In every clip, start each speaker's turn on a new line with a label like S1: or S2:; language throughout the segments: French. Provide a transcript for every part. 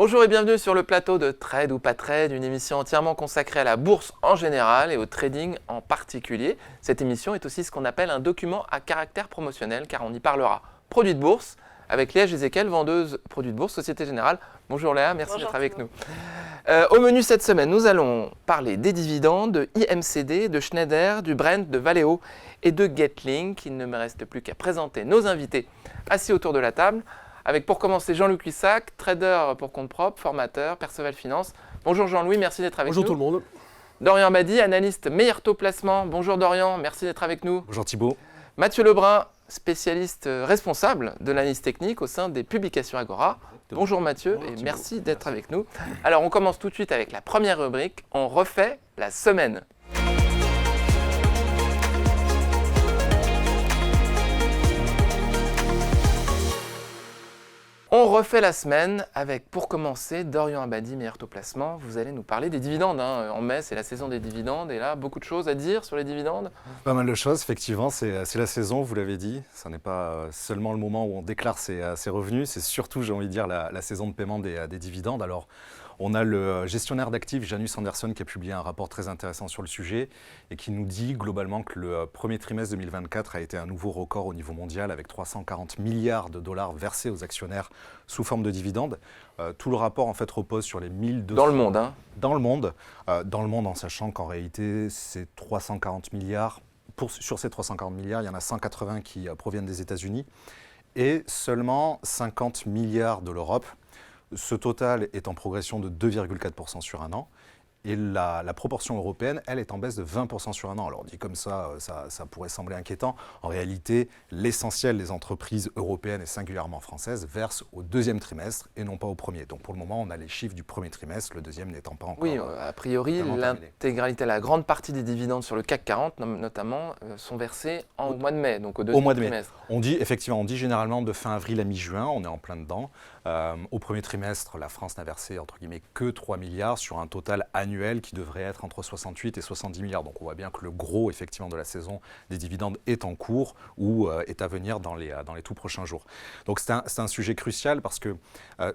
S1: Bonjour et bienvenue sur le plateau de Trade ou pas Trade, une émission entièrement consacrée à la bourse en général et au trading en particulier. Cette émission est aussi ce qu'on appelle un document à caractère promotionnel car on y parlera produits de bourse avec Léa Gézéquel, vendeuse produits de bourse, Société Générale. Bonjour Léa, merci d'être avec nous. Au menu cette semaine, nous allons parler des dividendes, de IMCD, de Schneider, du Brent, de Valeo et de Getlink. Il ne me reste plus qu'à présenter nos invités assis autour de la table. Avec pour commencer Jean-Luc Huissac, trader pour compte propre, formateur, Perceval Finance. Bonjour Jean-Louis, merci d'être avec nous.
S2: Bonjour tout le monde.
S1: Dorian Badi, analyste meilleur taux placement. Bonjour Dorian, merci d'être avec nous.
S3: Bonjour Thibault.
S1: Mathieu Lebrun, spécialiste responsable de l'analyse technique au sein des publications Agora. Bonjour Mathieu et merci d'être avec nous. Alors on commence tout de suite avec la première rubrique, on refait la semaine. On refait la semaine avec, pour commencer, Dorian Abadi, meilleur taux placement. Vous allez nous parler des dividendes. En mai, c'est la saison des dividendes. Et là, beaucoup de choses à dire sur les dividendes.
S3: Pas mal de choses, effectivement. C'est la saison, vous l'avez dit. Ce n'est pas seulement le moment où on déclare ses revenus. C'est surtout, j'ai envie de dire, la saison de paiement des dividendes. Alors, on a le gestionnaire d'actifs, Janus Anderson, qui a publié un rapport très intéressant sur le sujet et qui nous dit globalement que le premier trimestre 2024 a été un nouveau record au niveau mondial avec 340 milliards de dollars versés aux actionnaires sous forme de dividendes. Tout le rapport en fait repose sur les 1200...
S1: Dans le monde, hein.
S3: Dans le monde, en sachant qu'en réalité, c'est 340 milliards. Sur ces 340 milliards, il y en a 180 qui proviennent des États-Unis et seulement 50 milliards de l'Europe. Ce total est en progression de 2,4% sur un an. Et la proportion européenne, elle, est en baisse de 20% sur un an. Alors dit comme ça, ça pourrait sembler inquiétant. En réalité, l'essentiel des entreprises européennes et singulièrement françaises versent au deuxième trimestre et non pas au premier. Donc pour le moment, on a les chiffres du premier trimestre, le deuxième n'étant pas encore.
S1: Oui, a priori, l'intégralité, la grande partie des dividendes sur le CAC 40 notamment, sont versés au mois de mai, donc au deuxième trimestre.
S3: On dit généralement de fin avril à mi-juin, on est en plein dedans. Au premier trimestre, la France n'a versé entre guillemets que 3 milliards sur un total annuel qui devrait être entre 68 et 70 milliards. Donc on voit bien que le gros effectivement de la saison des dividendes est en cours ou est à venir dans les tout prochains jours. Donc c'est un sujet crucial parce que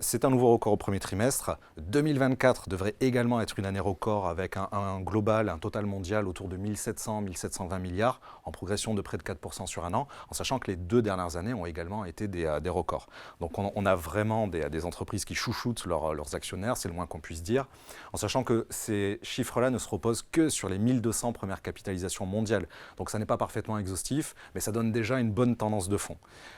S3: c'est un nouveau record au premier trimestre. 2024 devrait également être une année record avec un global, un total mondial autour de 1700-1720 milliards en progression de près de 4% sur un an, en sachant que les 2 dernières années ont également été des records. Donc on a vraiment des entreprises qui chouchoutent leurs actionnaires, c'est le moins qu'on puisse dire, en sachant que ces chiffres-là ne se reposent que sur les 1200 premières capitalisations mondiales. Donc ça n'est pas parfaitement exhaustif, mais ça donne déjà une bonne tendance de fond.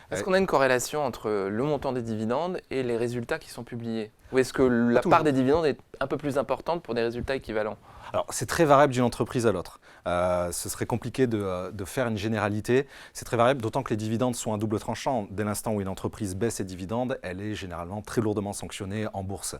S1: Est-ce qu'on a une corrélation entre le montant des dividendes et les résultats qui sont publiés? Ou est-ce que la part des dividendes est un peu plus importante pour des résultats équivalents?
S3: Alors, c'est très variable d'une entreprise à l'autre. Ce serait compliqué de faire une généralité. C'est très variable, d'autant que les dividendes sont un double tranchant. Dès l'instant où une entreprise baisse ses dividendes, elle est généralement très lourdement sanctionnée en bourse.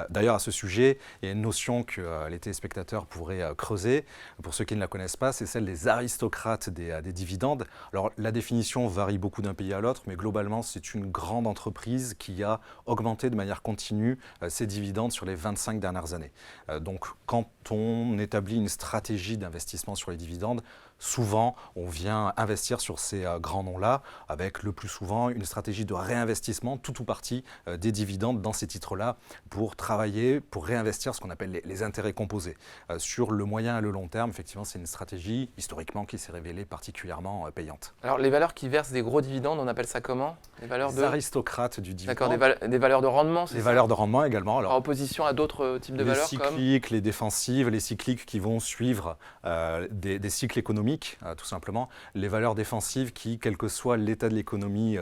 S3: D'ailleurs, à ce sujet, il y a une notion que les téléspectateurs pourraient creuser. Pour ceux qui ne la connaissent pas, c'est celle des aristocrates des dividendes. Alors, la définition varie beaucoup d'un pays à l'autre, mais globalement, c'est une grande entreprise qui a augmenté de manière continue ses dividendes sur les 25 dernières années. Donc, quand on établit une stratégie d'investissement sur les dividendes, souvent on vient investir sur ces grands noms-là avec le plus souvent une stratégie de réinvestissement, tout ou partie des dividendes dans ces titres-là pour travailler, pour réinvestir ce qu'on appelle les intérêts composés. Sur le moyen et le long terme, effectivement, c'est une stratégie historiquement qui s'est révélée particulièrement payante.
S1: Alors les valeurs qui versent des gros dividendes, on appelle ça comment? Les
S3: aristocrates du dividende.
S1: D'accord, des valeurs de rendement, c'est ça?
S3: Des valeurs de rendement également. Alors,
S1: en opposition à d'autres types de valeurs
S3: comme les cycliques, les défensives, les cycliques qui vont suivre des cycles économiques, tout simplement. Les valeurs défensives qui, quel que soit l'état de l'économie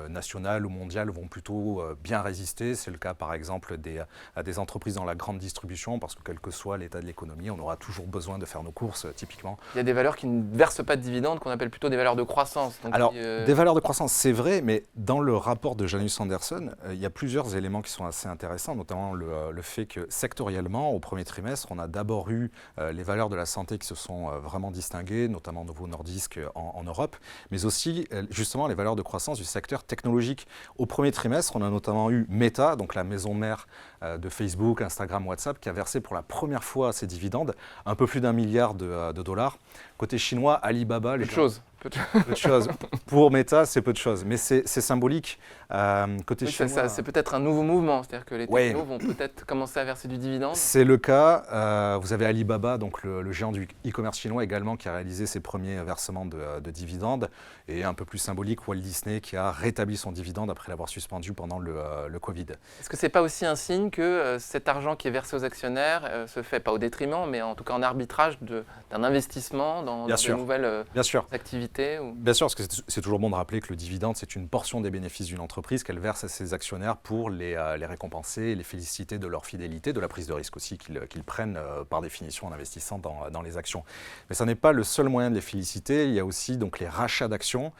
S3: nationale ou mondiale, vont plutôt bien résister. C'est le cas par exemple des entreprises dans la grande distribution, parce que quel que soit l'état de l'économie, on aura toujours besoin de faire nos courses, typiquement.
S1: Il y a des valeurs qui ne versent pas de dividendes, qu'on appelle plutôt des valeurs de croissance. Donc
S3: alors, des valeurs de croissance, c'est vrai, mais dans le rapport de Janus Anderson, il y a plusieurs éléments qui sont assez intéressants, notamment le fait que sectoriellement, au premier trimestre, on a d'abord eu les valeurs de la santé qui se sont vraiment distinguées, notamment Novo Nordisk en Europe, mais aussi justement les valeurs de croissance du secteur technologique. Au premier trimestre, on a notamment eu Meta, donc la maison mère de Facebook, Instagram, WhatsApp, qui a versé pour la première fois ses dividendes, un peu plus d'1 milliard de dollars. Côté chinois, Alibaba...
S1: Peu de choses.
S3: Peu de choses. Pour Meta, c'est peu de choses, mais c'est symbolique. Côté
S1: Oui,
S3: chinois,
S1: c'est peut-être un nouveau mouvement, c'est-à-dire que les
S3: ouais,
S1: technos vont peut-être commencer à verser du dividende.
S3: c'est le cas. Vous avez Alibaba, donc le géant du e-commerce chinois également, qui a réalisé ses premiers versements de dividendes. Et un peu plus symbolique, Walt Disney qui a rétabli son dividende après l'avoir suspendu pendant le Covid.
S1: Est-ce que ce n'est pas aussi un signe que cet argent qui est versé aux actionnaires se fait pas au détriment, mais en tout cas en arbitrage d'un investissement dans de nouvelles
S3: Bien sûr.
S1: activités
S3: Bien sûr, parce que c'est toujours bon de rappeler que le dividende, c'est une portion des bénéfices d'une entreprise qu'elle verse à ses actionnaires pour les récompenser, les féliciter de leur fidélité, de la prise de risque aussi qu'ils prennent par définition en investissant dans les actions. Mais ça n'est pas le seul moyen de les féliciter. Il y a aussi donc, les rachats d'actions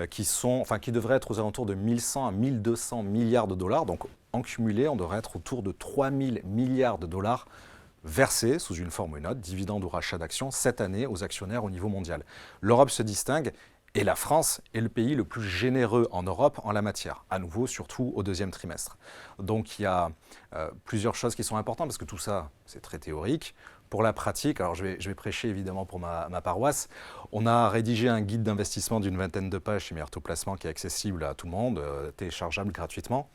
S3: qui devraient être aux alentours de 1100 à 1200 milliards de dollars. Donc en cumulé, on devrait être autour de 3000 milliards de dollars versés sous une forme ou une autre, dividendes ou rachats d'actions, cette année aux actionnaires au niveau mondial. L'Europe se distingue. Et la France est le pays le plus généreux en Europe en la matière, à nouveau, surtout au deuxième trimestre. Donc il y a plusieurs choses qui sont importantes, parce que tout ça, c'est très théorique. Pour la pratique, alors je vais prêcher évidemment pour ma paroisse, on a rédigé un guide d'investissement d'une 20aine de pages chez Meilleur Taux Placement qui est accessible à tout le monde, téléchargeable gratuitement.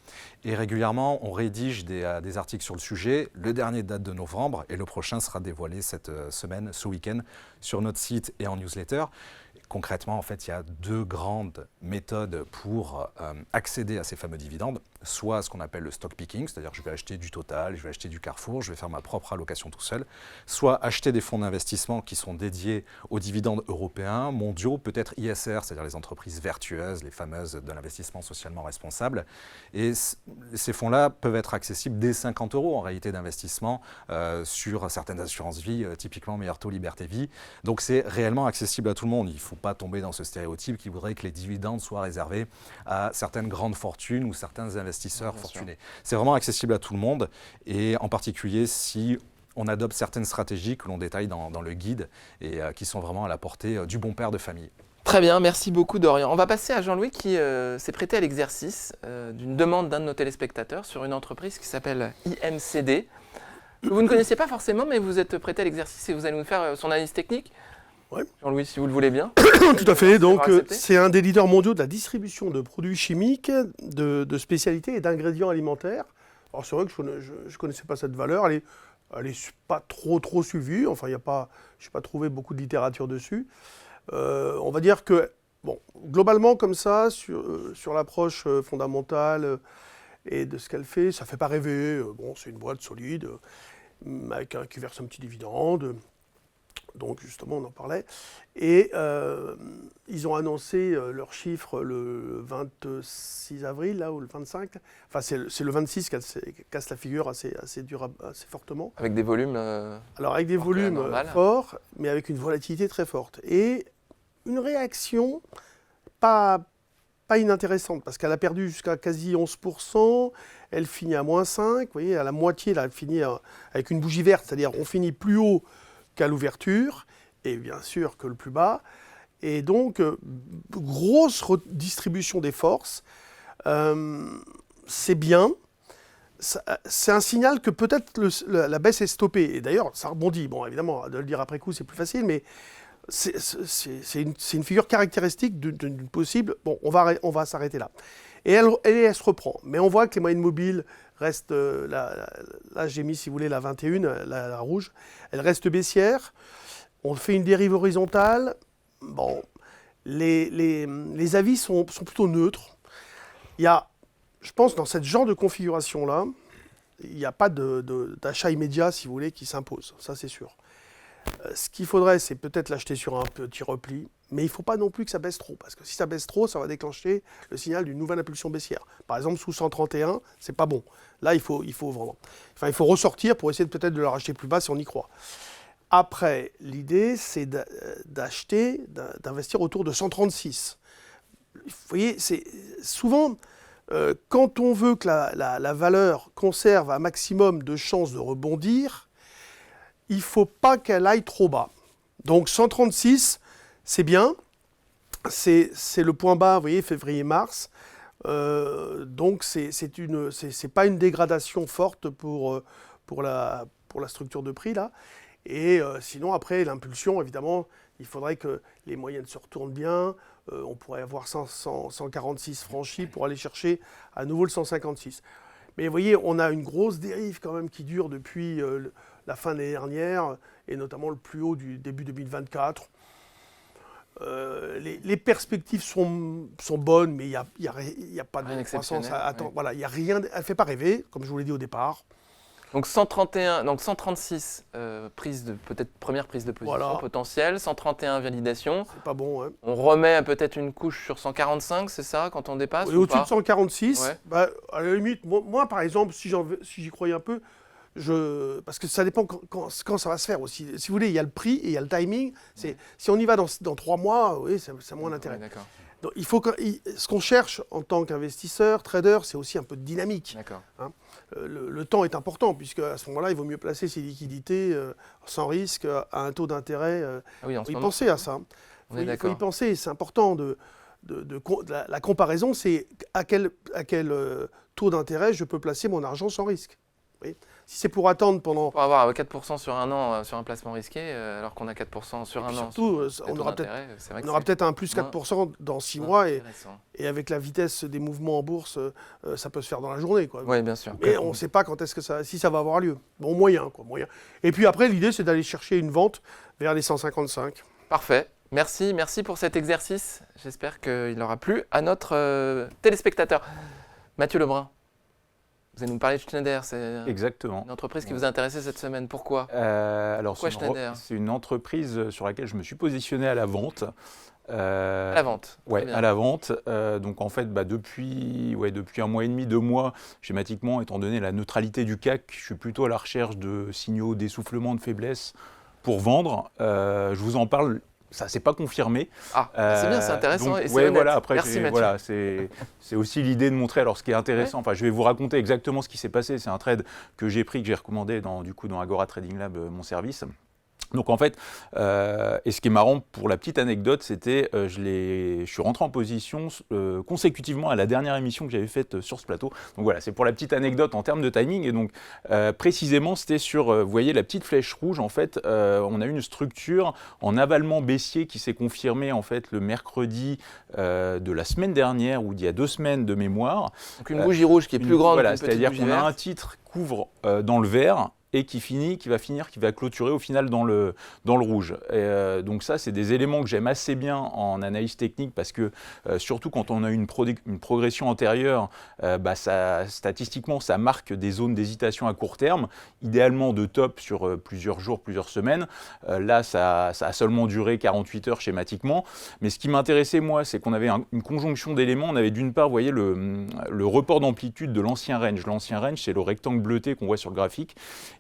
S3: Et régulièrement, on rédige des articles sur le sujet. Le dernier date de novembre et le prochain sera dévoilé cette semaine, ce week-end, sur notre site et en newsletter. Concrètement, en fait, il y a deux grandes méthodes pour accéder à ces fameux dividendes. Soit ce qu'on appelle le stock picking, c'est-à-dire que je vais acheter du Total, je vais acheter du Carrefour, je vais faire ma propre allocation tout seul. Soit acheter des fonds d'investissement qui sont dédiés aux dividendes européens, mondiaux, peut-être ISR, c'est-à-dire les entreprises vertueuses, les fameuses de l'investissement socialement responsable. Et ces fonds-là peuvent être accessibles dès 50 € en réalité d'investissement sur certaines assurances vie, typiquement Meilleur Taux, Liberté Vie. Donc c'est réellement accessible à tout le monde. Il ne faut pas tomber dans ce stéréotype qui voudrait que les dividendes soient réservés à certaines grandes fortunes ou certains investisseurs fortunés. C'est vraiment accessible à tout le monde et en particulier si on adopte certaines stratégies que l'on détaille dans le guide et qui sont vraiment à la portée du bon père de famille.
S1: Très bien, merci beaucoup Dorian. On va passer à Jean-Louis qui s'est prêté à l'exercice d'une demande d'un de nos téléspectateurs sur une entreprise qui s'appelle IMCD, que vous ne connaissez pas forcément, mais vous êtes prêté à l'exercice et vous allez nous faire son analyse technique.
S2: Ouais.
S1: Jean-Louis, si vous le voulez bien.
S2: Tout à fait. Donc, c'est un des leaders mondiaux de la distribution de produits chimiques, de spécialités et d'ingrédients alimentaires. Alors, c'est vrai que je ne connaissais pas cette valeur. Elle est pas trop suivie. Enfin, je n'ai pas trouvé beaucoup de littérature dessus. On va dire que, bon, globalement, comme ça, sur l'approche fondamentale et de ce qu'elle fait, ça ne fait pas rêver. Bon, c'est une boîte solide, qui verse un petit dividende. Donc justement, on en parlait. Et ils ont annoncé leurs chiffres le 26 avril, là, ou le 25. Enfin, c'est le 26 qu'elle casse la figure assez fortement.
S1: Avec des volumes
S2: Alors, avec des volumes forts, mais avec une volatilité très forte. Et une réaction pas inintéressante, parce qu'elle a perdu jusqu'à quasi 11%. Elle finit à -5. Vous voyez, à la moitié, là, elle finit avec une bougie verte. C'est-à-dire, on finit plus haut qu'à l'ouverture, et bien sûr que le plus bas. Et donc, grosse redistribution des forces. C'est bien. C'est un signal que peut-être la baisse est stoppée. Et d'ailleurs, ça rebondit. Bon, évidemment, de le dire après coup, c'est plus facile, mais c'est une figure caractéristique d'une possible... Bon, on va s'arrêter là. Et elle se reprend. Mais on voit que les moyennes mobiles restent... là, j'ai mis, si vous voulez, la 21, la rouge. Elle reste baissière. On fait une dérive horizontale. Bon, les avis sont plutôt neutres. Il y a, je pense, dans ce genre de configuration-là, il n'y a pas d'achat immédiat, si vous voulez, qui s'impose. Ça, c'est sûr. Ce qu'il faudrait, c'est peut-être l'acheter sur un petit repli, mais il ne faut pas non plus que ça baisse trop, parce que si ça baisse trop, ça va déclencher le signal d'une nouvelle impulsion baissière. Par exemple, sous 131, c'est pas bon. Là, il faut vraiment... Enfin, il faut ressortir pour essayer peut-être de le racheter plus bas si on y croit. Après, l'idée, c'est d'acheter, d'investir autour de 136. Vous voyez, c'est souvent... quand on veut que la valeur conserve un maximum de chances de rebondir, il ne faut pas qu'elle aille trop bas. Donc 136, c'est bien. C'est le point bas, vous voyez, février-mars. Donc c'est pas une dégradation forte pour la structure de prix, là. Et sinon, après, l'impulsion, évidemment, il faudrait que les moyennes se retournent bien on pourrait avoir 146 franchis pour aller chercher à nouveau le 156. Mais vous voyez, on a une grosse dérive quand même qui dure depuis la fin de l'année dernière, et notamment le plus haut du début 2024. Les perspectives sont bonnes, mais il n'y a pas
S1: Rien
S2: de croissance à attendre.
S1: ouais.
S2: Voilà, il y a rien, elle ne fait pas rêver, comme je vous l'ai dit au départ.
S1: Donc 131, donc 136 peut-être première prise de position
S2: Voilà.
S1: potentielle, 131 validation.
S2: C'est pas bon. Hein.
S1: On remet peut-être une couche sur 145, c'est ça, quand on dépasse
S2: Et
S1: ou
S2: au-dessus
S1: pas
S2: de 146,
S1: Ouais.
S2: bah, à la limite, moi par exemple, si j'y croyais un peu, parce que ça dépend quand ça va se faire aussi. Si vous voulez, il y a le prix et il y a le timing. Si on y va dans 3 mois, oui, c'est moins d'intérêt.
S1: Ouais, d'accord.
S2: Donc, ce qu'on cherche en tant qu'investisseur, trader, c'est aussi un peu de dynamique.
S1: D'accord.
S2: Le temps est important, puisque à ce moment-là, il vaut mieux placer ses liquidités sans risque à un taux d'intérêt.
S1: Ah oui, en
S2: Il
S1: ce
S2: faut y
S1: moment,
S2: penser à ça.
S1: on est
S2: Il faut y
S1: d'accord.
S2: penser, c'est important. La comparaison, c'est à quel taux d'intérêt je peux placer mon argent sans risque. Oui. Si c'est pour attendre pendant...
S1: Pour avoir 4% sur un an sur un placement risqué, alors qu'on a 4% sur un an.
S2: Surtout,
S1: sur
S2: on
S1: les taux
S2: aura
S1: d'intérêt, c'est vrai que
S2: on aura
S1: c'est
S2: peut-être un plus 4% dans 6 mois,
S1: intéressant.
S2: et avec la vitesse des mouvements en bourse, ça peut se faire dans la journée, quoi.
S1: Oui, bien sûr.
S2: Mais on ne sait pas quand est-ce que si ça va avoir lieu. Bon, moyen, quoi, moyen. Et puis après, l'idée, c'est d'aller chercher une vente vers les 155.
S1: Parfait. Merci pour cet exercice. J'espère qu'il aura plu à notre téléspectateur. Mathieu Lebrun, vous allez nous parler de Schneider. C'est
S4: Exactement.
S1: une entreprise qui vous a intéressé cette semaine. Pourquoi
S4: Alors,
S1: Pourquoi Schneider
S4: c'est une entreprise sur laquelle je me suis positionné à la vente.
S1: À la vente.
S4: Ouais,
S1: Très bien.
S4: à la vente. Donc en fait, depuis 1 mois et demi, 2 mois, schématiquement, étant donné la neutralité du CAC, je suis plutôt à la recherche de signaux d'essoufflement, de faiblesse pour vendre. Je vous en parle. Ça s'est pas confirmé.
S1: Ah, c'est bien, c'est intéressant
S4: Donc,
S1: et c'est
S4: ouais,
S1: honnête.
S4: voilà, après,
S1: Merci Mathieu.
S4: voilà, c'est aussi l'idée de montrer. Alors, ce qui est intéressant, enfin, je vais vous raconter exactement ce qui s'est passé. C'est un trade que j'ai pris, que j'ai recommandé dans Agora Trading Lab, mon service. Donc en fait, et ce qui est marrant pour la petite anecdote, c'était je suis rentré en position consécutivement à la dernière émission que j'avais faite sur ce plateau. Donc voilà, c'est pour la petite anecdote en termes de timing. Et donc précisément, c'était sur, vous voyez la petite flèche rouge, en fait, on a eu une structure en avalement baissier qui s'est confirmée en fait le mercredi de la semaine dernière ou d'il y a 2 semaines de mémoire.
S1: Donc une bougie rouge qui est plus grande
S4: Voilà,
S1: qu'une petite
S4: c'est-à-dire
S1: bougie
S4: qu'on a un
S1: verte.
S4: titre qui couvre dans le vert et qui va clôturer au final dans le rouge. Et, donc ça, c'est des éléments que j'aime assez bien en analyse technique parce que surtout quand on a une progression antérieure, statistiquement, ça marque des zones d'hésitation à court terme, idéalement de top sur plusieurs jours, plusieurs semaines. Là, ça a seulement duré 48 heures schématiquement. Mais ce qui m'intéressait, moi, c'est qu'on avait une conjonction d'éléments. On avait d'une part, vous voyez, le report d'amplitude de l'ancien range. L'ancien range, c'est le rectangle bleuté qu'on voit sur le graphique.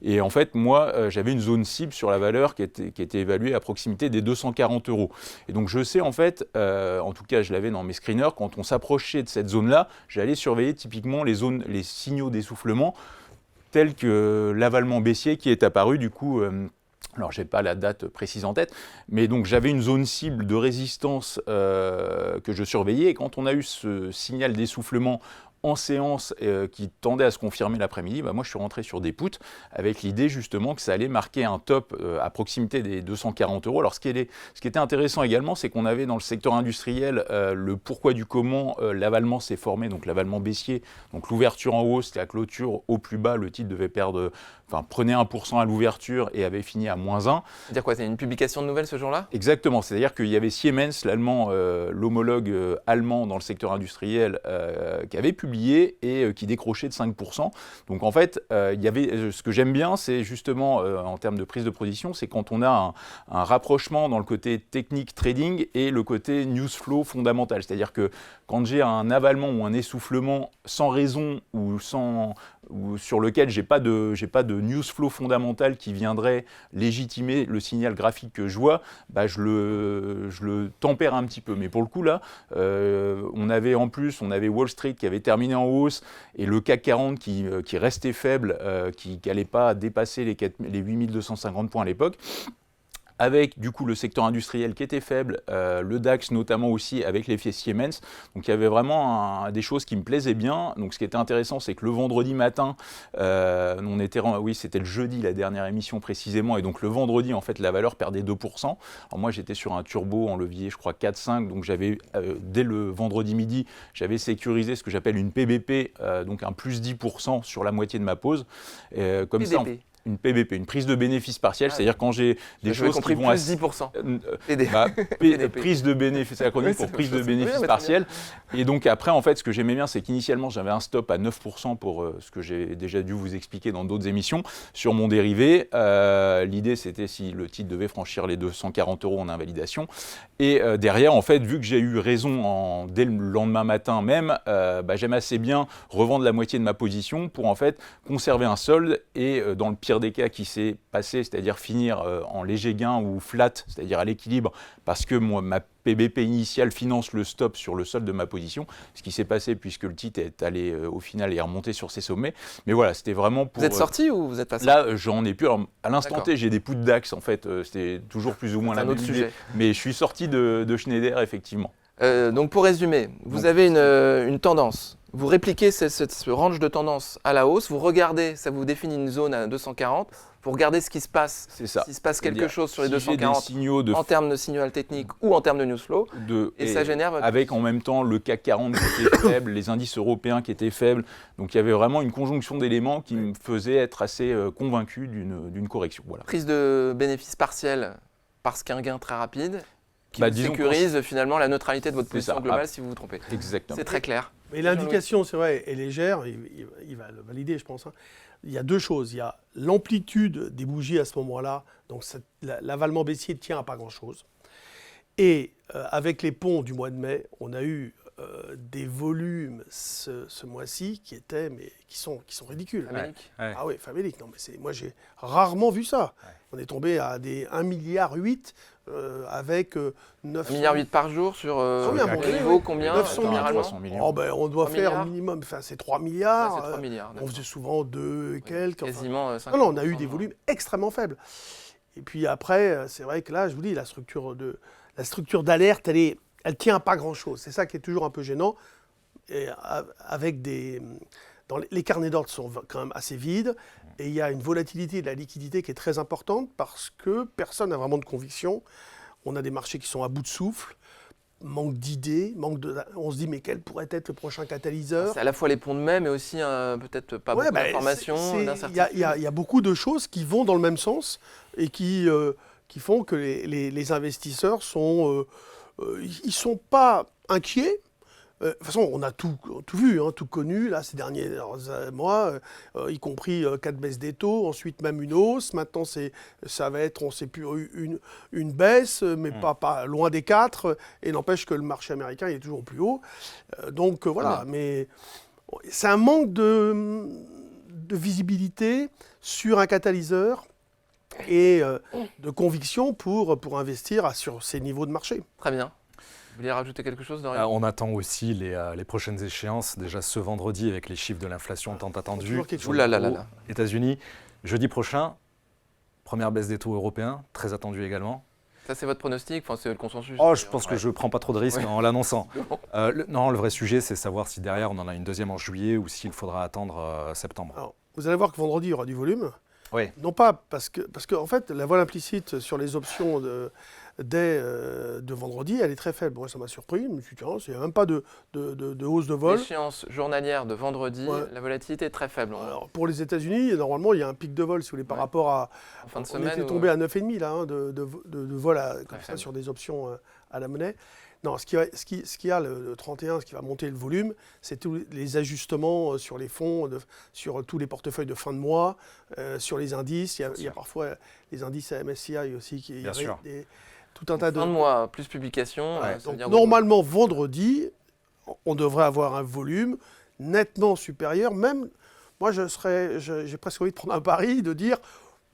S4: Et en fait, moi, j'avais une zone cible sur la valeur qui était évaluée à proximité des 240 €. Et donc, je sais, en fait, en tout cas, je l'avais dans mes screeners, quand on s'approchait de cette zone-là, j'allais surveiller typiquement les signaux d'essoufflement, tels que l'avalement baissier qui est apparu, du coup... alors, je n'ai pas la date précise en tête, mais donc j'avais une zone cible de résistance que je surveillais. Et quand on a eu ce signal d'essoufflement en séance qui tendait à se confirmer l'après-midi, moi je suis rentré sur des puts avec l'idée justement que ça allait marquer un top à proximité des 240 €. Alors ce qui était intéressant également, c'est qu'on avait dans le secteur industriel le pourquoi du comment l'avalement s'est formé, donc l'avalement baissier, donc l'ouverture en hausse et la clôture au plus bas, le titre devait prenait 1% à l'ouverture et avait fini à -1.
S1: C'est-à-dire quoi, c'est une publication de nouvelles ce jour-là?
S4: Exactement, c'est-à-dire qu'il y avait Siemens, l'allemand, l'homologue allemand dans le secteur industriel, qui avait publié et qui décrochait de 5%. Donc en fait, ce que j'aime bien, c'est justement en termes de prise de position, c'est quand on a un rapprochement dans le côté technique trading et le côté news flow fondamental. C'est-à-dire que quand j'ai un avalement ou un essoufflement sans raison ou sur lequel j'ai pas de news flow fondamental qui viendrait légitimer le signal graphique que je vois, je le tempère un petit peu. Mais pour le coup là, on avait Wall Street qui avait terminé en hausse et le CAC 40 qui restait faible, qui n'allait pas dépasser les 8250 points à l'époque. avec du coup le secteur industriel qui était faible, le DAX notamment aussi avec l'effet Siemens. Donc il y avait vraiment des choses qui me plaisaient bien. Donc ce qui était intéressant, c'est que le vendredi matin, c'était le jeudi la dernière émission précisément, et donc le vendredi en fait la valeur perdait 2%. Alors moi j'étais sur un turbo en levier je crois 4-5, donc j'avais dès le vendredi midi, j'avais sécurisé ce que j'appelle une PBP, donc un plus 10% sur la moitié de ma pause. Comme ça, une PBP, une prise de bénéfice partiel, c'est-à-dire quand j'ai des choses qui vont à
S1: 10%.
S4: Prise de bénéfice, c'est l'acronyme pour prise de bénéfice partiel. Et donc après, en fait, ce que j'aimais bien, c'est qu'initialement, j'avais un stop à 9% pour ce que j'ai déjà dû vous expliquer dans d'autres émissions sur mon dérivé. L'idée, c'était si le titre devait franchir les 240 € en invalidation. Et derrière, en fait, vu que j'ai eu raison dès le lendemain matin même, j'aime assez bien revendre la moitié de ma position pour en fait conserver un solde et dans le pire des cas qui s'est passé, c'est-à-dire finir en léger gain ou flat, c'est-à-dire à l'équilibre, parce que ma PBP initiale finance le stop sur le solde de ma position, ce qui s'est passé puisque le titre est allé au final et est remonté sur ses sommets. Mais voilà, c'était vraiment pour...
S1: Vous êtes sorti ou vous êtes passé?
S4: Là, j'en ai plus. Alors, à l'instant T, j'ai des puts DAX, en fait, c'était toujours plus ou moins la même idée. Mais je suis sorti de Schneider, effectivement.
S1: Donc pour résumer, vous avez une tendance. Vous répliquez ce range de tendance à la hausse, vous regardez, ça vous définit une zone à 240, vous regardez ce qui se passe,
S4: c'est ça.
S1: s'il se passe quelque chose sur les 240
S4: en
S1: termes de signal technique ou en termes de news flow, et ça génère votre...
S4: Avec en même temps le CAC 40 qui était faible, les indices européens qui étaient faibles, donc il y avait vraiment une conjonction d'éléments qui me faisaient être assez convaincu d'une correction. Voilà.
S1: Prise de bénéfice partiel parce qu'un gain très rapide, qui sécurise finalement la neutralité de votre position globale si vous vous trompez.
S4: Exactement.
S1: C'est très clair.
S2: Mais l'indication, c'est vrai, est légère, il va le valider, je pense. Il y a deux choses. Il y a l'amplitude des bougies à ce moment-là, donc l'avalement baissier ne tient à pas grand-chose. Et avec les ponts du mois de mai, on a eu des volumes ce mois-ci qui sont ridicules.
S1: Famélique.
S2: Ouais. Ah oui, famélique. Non, mais moi, j'ai rarement vu ça. Ouais. On est tombé à des 1,8 milliard avec 900...
S1: 1,8 milliard par jour sur niveau combien
S2: 900
S1: millions.
S2: On doit faire minimum, c'est 3 milliards.
S1: Ouais, c'est 3 milliards.
S2: On faisait souvent 2 et quelques.
S1: Quasiment 5.
S2: Non, on a eu des volumes extrêmement faibles. Et puis après, c'est vrai que là, je vous dis, la structure d'alerte, elle tient à pas grand-chose. C'est ça qui est toujours un peu gênant. Et avec les carnets d'ordre sont quand même assez vides. Et il y a une volatilité de la liquidité qui est très importante parce que personne n'a vraiment de conviction. On a des marchés qui sont à bout de souffle, manque d'idées, on se dit mais quel pourrait être le prochain catalyseur.
S1: C'est à la fois les ponts de mai, mais aussi peut-être pas beaucoup d'informations, d'incertitudes.
S2: Il y a beaucoup de choses qui vont dans le même sens et qui font que les investisseurs ils sont pas inquiets. De toute façon, on a tout vu, tout connu là, ces derniers mois, y compris 4 baisses des taux, ensuite même une hausse. Maintenant, ça va être, on ne sait plus, une baisse, mais pas loin des 4. Et n'empêche que le marché américain il est toujours plus haut. Donc voilà, mais c'est un manque de visibilité sur un catalyseur et de conviction pour investir sur ces niveaux de marché.
S1: Très bien. Vous voulez rajouter quelque chose, Dorian ?
S3: On attend aussi les prochaines échéances. Déjà ce vendredi avec les chiffres de l'inflation tant attendus. États-Unis. Jeudi prochain, première baisse des taux européens, très attendue également.
S1: Ça, c'est votre pronostic, c'est le consensus.
S3: Je pense que je ne prends pas trop de risques en l'annonçant. Le vrai sujet, c'est savoir si derrière on en a une deuxième en juillet ou s'il faudra attendre septembre.
S2: Alors, vous allez voir que vendredi, il y aura du volume.
S3: Oui.
S2: Non pas parce que en fait, la voile implicite sur les options de vendredi, elle est très faible. Moi, ça m'a surpris. Je me suis dit, tiens, il n'y a même pas de hausse de vol.
S1: L'échéance journalière de vendredi, la volatilité est très faible.
S2: Alors, pour les États-Unis, normalement, il y a un pic de vol, si vous voulez, par rapport à...
S1: En fin de semaine,
S2: on était tombé à 9,5 là, de vol comme ça, sur des options à la monnaie. Non, ce qu'il y a le 31, ce qui va monter le volume, c'est tous les ajustements sur les fonds, sur tous les portefeuilles de fin de mois, sur les indices. Il y a parfois les indices à MSCI aussi qui... Tout un tas de...
S1: Fin de mois, plus publication.
S2: Donc, normalement, vendredi, on devrait avoir un volume nettement supérieur. Même, moi, j'ai presque envie de prendre un pari, de dire...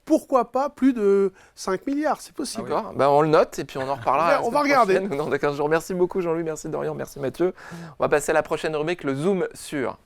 S2: Pourquoi pas plus de 5 milliards, c'est possible.
S1: D'accord, on le note et puis on en reparlera.
S2: On va regarder.
S1: Dans 15 jours. Merci beaucoup Jean-Louis, merci Dorian, merci Mathieu. On va passer à la prochaine rubrique, le Zoom sur.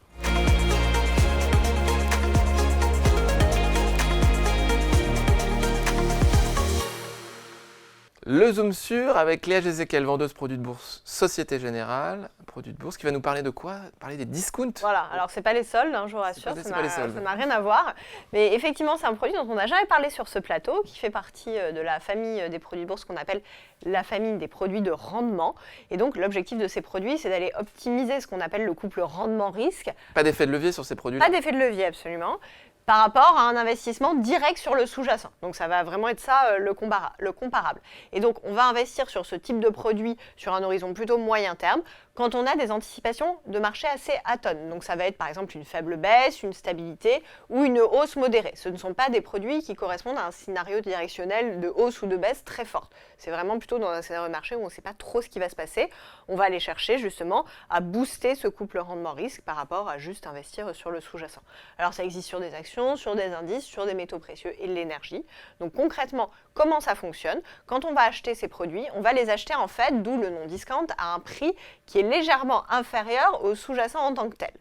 S1: Le Zoom sur avec Léa Jézéquel, vendeuse produits de bourse Société Générale, produit de bourse qui va nous parler de quoi? Parler des discounts.
S5: Voilà, alors c'est pas les soldes, hein, je vous rassure,
S1: C'est pas les soldes.
S5: ça n'a rien à voir. Mais effectivement, c'est un produit dont on n'a jamais parlé sur ce plateau, qui fait partie de la famille des produits de bourse qu'on appelle la famille des produits de rendement. Et donc l'objectif de ces produits, c'est d'aller optimiser ce qu'on appelle le couple rendement-risque.
S1: Pas d'effet de levier sur ces produits-là.
S5: Pas d'effet de levier, absolument, par rapport à un investissement direct sur le sous-jacent. Donc ça va vraiment être ça le comparable. Et donc on va investir sur ce type de produit sur un horizon plutôt moyen terme quand on a des anticipations de marché assez atones. Donc ça va être par exemple une faible baisse, une stabilité ou une hausse modérée. Ce ne sont pas des produits qui correspondent à un scénario directionnel de hausse ou de baisse très forte. C'est vraiment plutôt dans un scénario de marché où on ne sait pas trop ce qui va se passer. On va aller chercher justement à booster ce couple rendement-risque par rapport à juste investir sur le sous-jacent. Alors ça existe sur des actions, sur des indices, sur des métaux précieux et de l'énergie. Donc concrètement, comment ça fonctionne? Quand on va acheter ces produits, on va les acheter en fait, d'où le nom discount, à un prix qui est légèrement inférieur au sous-jacent en tant que tel.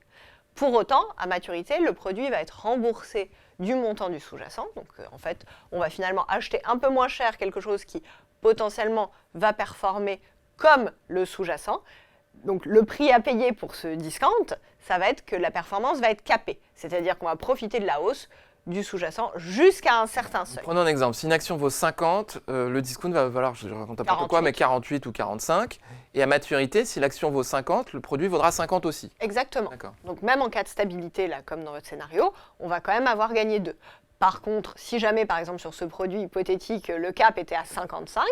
S5: Pour autant, à maturité, le produit va être remboursé du montant du sous-jacent. Donc en fait, on va finalement acheter un peu moins cher quelque chose qui potentiellement va performer comme le sous-jacent. Donc le prix à payer pour ce discount, ça va être que la performance va être capée. C'est-à-dire qu'on va profiter de la hausse du sous-jacent jusqu'à un certain seuil.
S1: Prenons un exemple. Si une action vaut 50, le discount va valoir, je raconte n'importe quoi, mais 48 ou 45. Et à maturité, si l'action vaut 50, le produit vaudra 50 aussi.
S5: Exactement.
S1: D'accord.
S5: Donc même en cas de stabilité, là, comme dans votre scénario, on va quand même avoir gagné 2. Par contre, si jamais, par exemple, sur ce produit hypothétique, le cap était à 55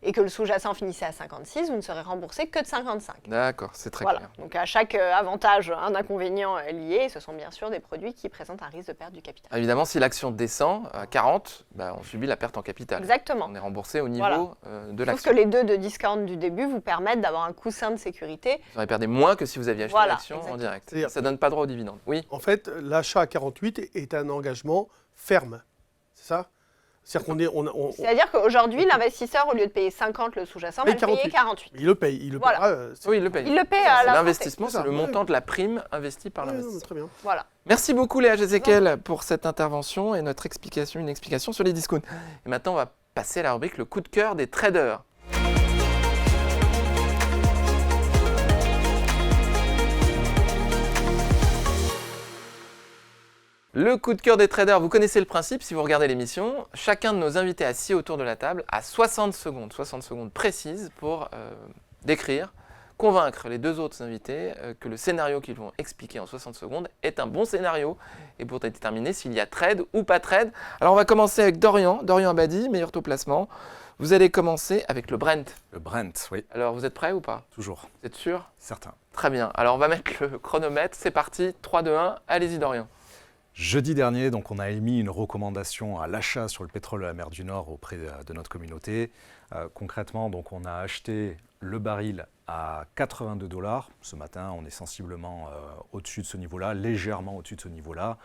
S5: et que le sous-jacent finissait à 56, vous ne serez remboursé que de 55.
S1: D'accord, c'est très
S5: Voilà.
S1: clair.
S5: Donc à chaque avantage, un inconvénient lié, et ce sont bien sûr des produits qui présentent un risque de perte du capital.
S1: Évidemment, si l'action descend à 40, on subit la perte en capital.
S5: Exactement.
S1: On est remboursé au niveau
S5: Voilà.
S1: de
S5: Sauf
S1: l'action.
S5: que les 2 de discount du début vous permettent d'avoir un coussin de sécurité.
S1: Vous aurez perdu moins que si vous aviez acheté
S5: Voilà,
S1: l'action en
S5: exactement.
S1: direct.
S2: C'est-à-dire-
S1: Ça ne donne pas droit au dividende. Oui.
S2: En fait, l'achat à 48 est un engagement ferme. C'est ça? C'est-à-dire qu'on est,
S5: C'est-à-dire qu'aujourd'hui, l'investisseur, au lieu de payer 50 le sous-jacent, va
S2: paye
S5: le payer 48.
S2: il le paye. Il le
S5: Voilà.
S2: paiera,
S1: Oui, il le paye.
S5: Il le paye
S1: C'est
S5: à la
S1: l'investissement,
S2: C'est
S1: c'est
S2: ça,
S1: le
S2: ouais.
S1: montant de la prime investie par
S2: Ouais, non,
S1: l'investisseur.
S2: très bien.
S5: Voilà.
S1: Merci beaucoup Léa Jézéquel pour cette intervention et notre explication, une explication sur les discounts. Et maintenant, on va passer à la rubrique le coup de cœur des traders. Le coup de cœur des traders, vous connaissez le principe si vous regardez l'émission. Chacun de nos invités assis autour de la table a 60 secondes précises pour décrire, convaincre les 2 autres invités que le scénario qu'ils vont expliquer en 60 secondes est un bon scénario et pour déterminer s'il y a trade ou pas trade. Alors on va commencer avec Dorian Abadi, meilleur taux placement. Vous allez commencer avec le Brent.
S3: Le Brent, oui,
S1: Alors vous êtes prêts ou pas?
S3: toujours,
S1: Vous êtes sûr?
S3: certain.
S1: Très bien. Alors on va mettre le chronomètre, c'est parti, 3, 2, 1, allez-y Dorian.
S3: Jeudi dernier, donc, on a émis une recommandation à l'achat sur le pétrole de la mer du Nord auprès de notre communauté. Concrètement, donc, on a acheté le baril à 82 $. Ce matin, on est sensiblement au-dessus de ce niveau-là, légèrement au-dessus de ce niveau-là.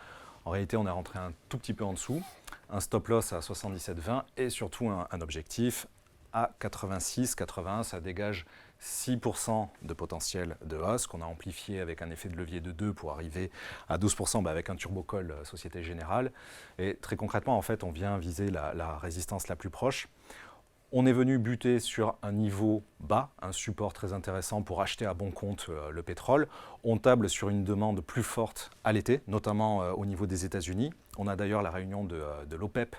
S3: En réalité, on est rentré un tout petit peu en dessous, un stop loss à 77,20 et surtout un objectif à 86,81. Ça dégage 6% de potentiel de hausse qu'on a amplifié avec un effet de levier de 2 pour arriver à 12% avec un turbocall Société Générale. Et très concrètement, en fait, on vient viser la résistance la plus proche. On est venu buter sur un niveau bas, un support très intéressant pour acheter à bon compte le pétrole. On table sur une demande plus forte à l'été, notamment au niveau des États-Unis. On a d'ailleurs la réunion de l'OPEP+,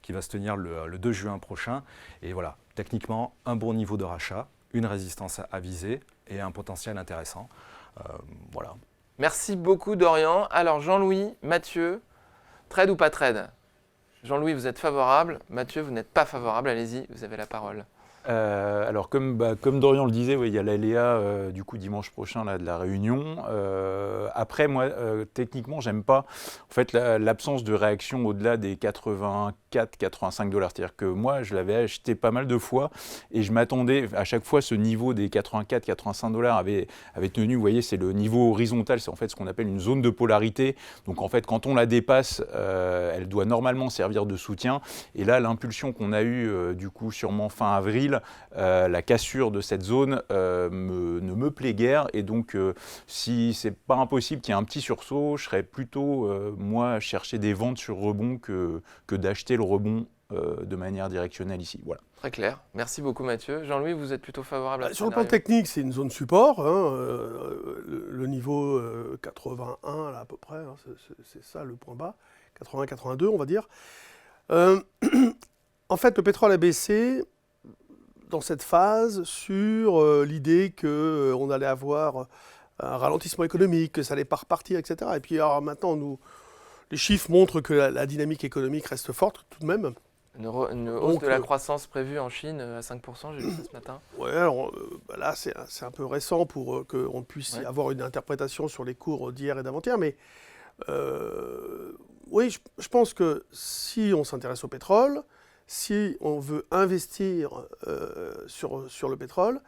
S3: qui va se tenir le 2 juin prochain. Et voilà, techniquement, un bon niveau de rachat, une résistance à viser et un potentiel intéressant. Voilà.
S1: Merci beaucoup Dorian. Alors Jean-Louis, Mathieu, trade ou pas trade? Jean-Louis, vous êtes favorable. Mathieu, vous n'êtes pas favorable. Allez-y, vous avez la parole.
S4: Alors comme Dorian le disait, il y a l'ALEA du coup dimanche prochain là, de la réunion. Après moi techniquement j'aime pas en fait l'absence de réaction au-delà des 84-85 $. C'est-à-dire que moi je l'avais acheté pas mal de fois et je m'attendais à chaque fois ce niveau des 84-85 $ avait tenu. Vous voyez, c'est le niveau horizontal, c'est en fait ce qu'on appelle une zone de polarité. Donc en fait quand on la dépasse, elle doit normalement servir de soutien. Et là l'impulsion qu'on a eue du coup sûrement fin avril, la cassure de cette zone ne me plaît guère et donc si c'est pas impossible qu'il y ait un petit sursaut, je serais plutôt moi chercher des ventes sur rebond que d'acheter le rebond de manière directionnelle ici. Voilà.
S1: Très clair. Merci beaucoup Mathieu. Jean-Louis, vous êtes plutôt favorable à ce
S2: Sur le plan
S1: scénario?
S2: technique, c'est une zone support. Le niveau 81, là, à peu près, hein, c'est ça le point bas. 80-82, on va dire. En fait, le pétrole a baissé dans cette phase sur l'idée qu'on allait avoir un ralentissement économique, que ça allait pas repartir, etc. Et puis alors, maintenant, les chiffres montrent que la dynamique économique reste forte tout de même.
S1: Une hausse de la croissance prévue en Chine à 5%, j'ai vu ça ce matin.
S2: Ouais, alors, là, c'est un peu récent pour qu'on puisse avoir une interprétation sur les cours d'hier et d'avant-hier, mais oui, je pense que si on s'intéresse au pétrole, si on veut investir sur le pétrole,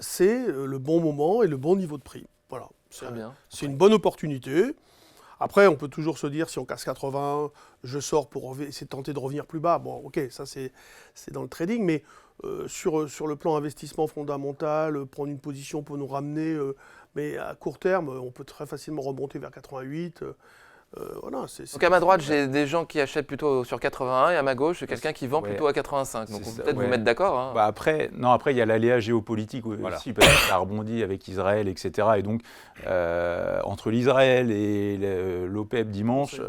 S2: c'est le bon moment et le bon niveau de prix. Voilà,
S1: Très bien.
S2: c'est une bonne opportunité. Après, on peut toujours se dire, si on casse 80, je sors pour essayer de tenter de revenir plus bas. Bon, ok, ça c'est dans le trading, mais sur le plan investissement fondamental, prendre une position pour nous ramener, mais à court terme, on peut très facilement remonter vers 88. Voilà,
S1: Donc à ma droite, j'ai des gens qui achètent plutôt sur 81 et à ma gauche, j'ai quelqu'un qui vend
S4: Ouais.
S1: plutôt à 85. Donc
S4: C'est
S1: on peut
S4: ça,
S1: peut-être
S4: ouais.
S1: vous mettre d'accord. Hein.
S4: Bah après, il y a l'aléa géopolitique aussi,
S3: Voilà.
S4: parce que ça a rebondi avec Israël, etc. Et donc, entre l'Israël et l'OPEP dimanche,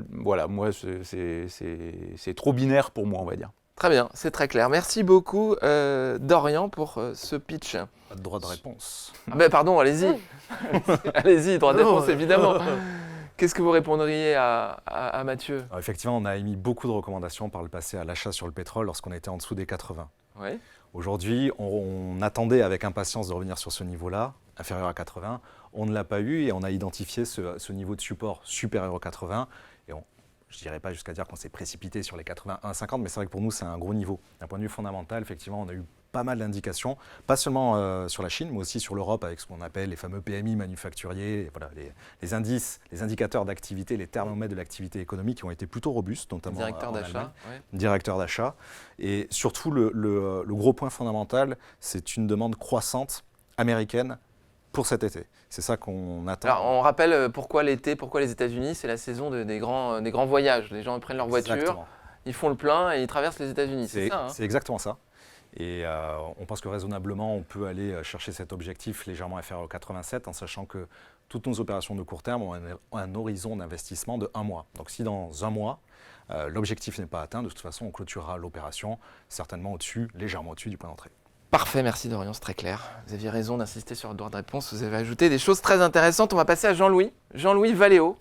S4: voilà, moi, c'est trop binaire pour moi, on va dire.
S1: Très bien, c'est très clair. Merci beaucoup Dorian pour ce pitch.
S3: Pas de droit de réponse.
S1: Ah ben pardon, allez-y. Allez-y, droit de
S2: Non,
S1: réponse évidemment. Qu'est-ce que vous répondriez à Mathieu?
S3: Alors, effectivement, on a émis beaucoup de recommandations par le passé à l'achat sur le pétrole lorsqu'on était en dessous des 80.
S1: Oui.
S3: Aujourd'hui, on attendait avec impatience de revenir sur ce niveau-là, inférieur à 80. On ne l'a pas eu et on a identifié ce niveau de support supérieur aux 80. Et je ne dirais pas jusqu'à dire qu'on s'est précipité sur les 81-50, mais c'est vrai que pour nous, c'est un gros niveau. D'un point de vue fondamental, effectivement, on a eu pas mal d'indications, pas seulement sur la Chine, mais aussi sur l'Europe, avec ce qu'on appelle les fameux PMI manufacturiers, et voilà, les indices, les indicateurs d'activité, les thermomètres de l'activité économique qui ont été plutôt robustes, notamment
S1: Directeur
S3: en
S1: d'achat.
S3: Allemagne.
S1: Ouais.
S3: Directeur d'achat. Et surtout, le gros point fondamental, c'est une demande croissante américaine pour cet été. C'est ça qu'on attend.
S1: Alors on rappelle pourquoi l'été, pourquoi les États-Unis, c'est la saison des grands voyages. Les gens prennent leur voiture,
S3: Exactement.
S1: ils font le plein et ils traversent les États-Unis. C'est ça. Hein.
S3: C'est exactement ça. Et on pense que raisonnablement, on peut aller chercher cet objectif légèrement inférieur au 87, en sachant que toutes nos opérations de court terme ont un horizon d'investissement de 1 mois. Donc si dans 1 mois, l'objectif n'est pas atteint, de toute façon, on clôturera l'opération certainement légèrement au-dessus du point d'entrée.
S1: Parfait, merci Dorian, c'est très clair. Vous aviez raison d'insister sur le droit de réponse. Vous avez ajouté des choses très intéressantes. On va passer à Jean-Louis. Jean-Louis Valéo.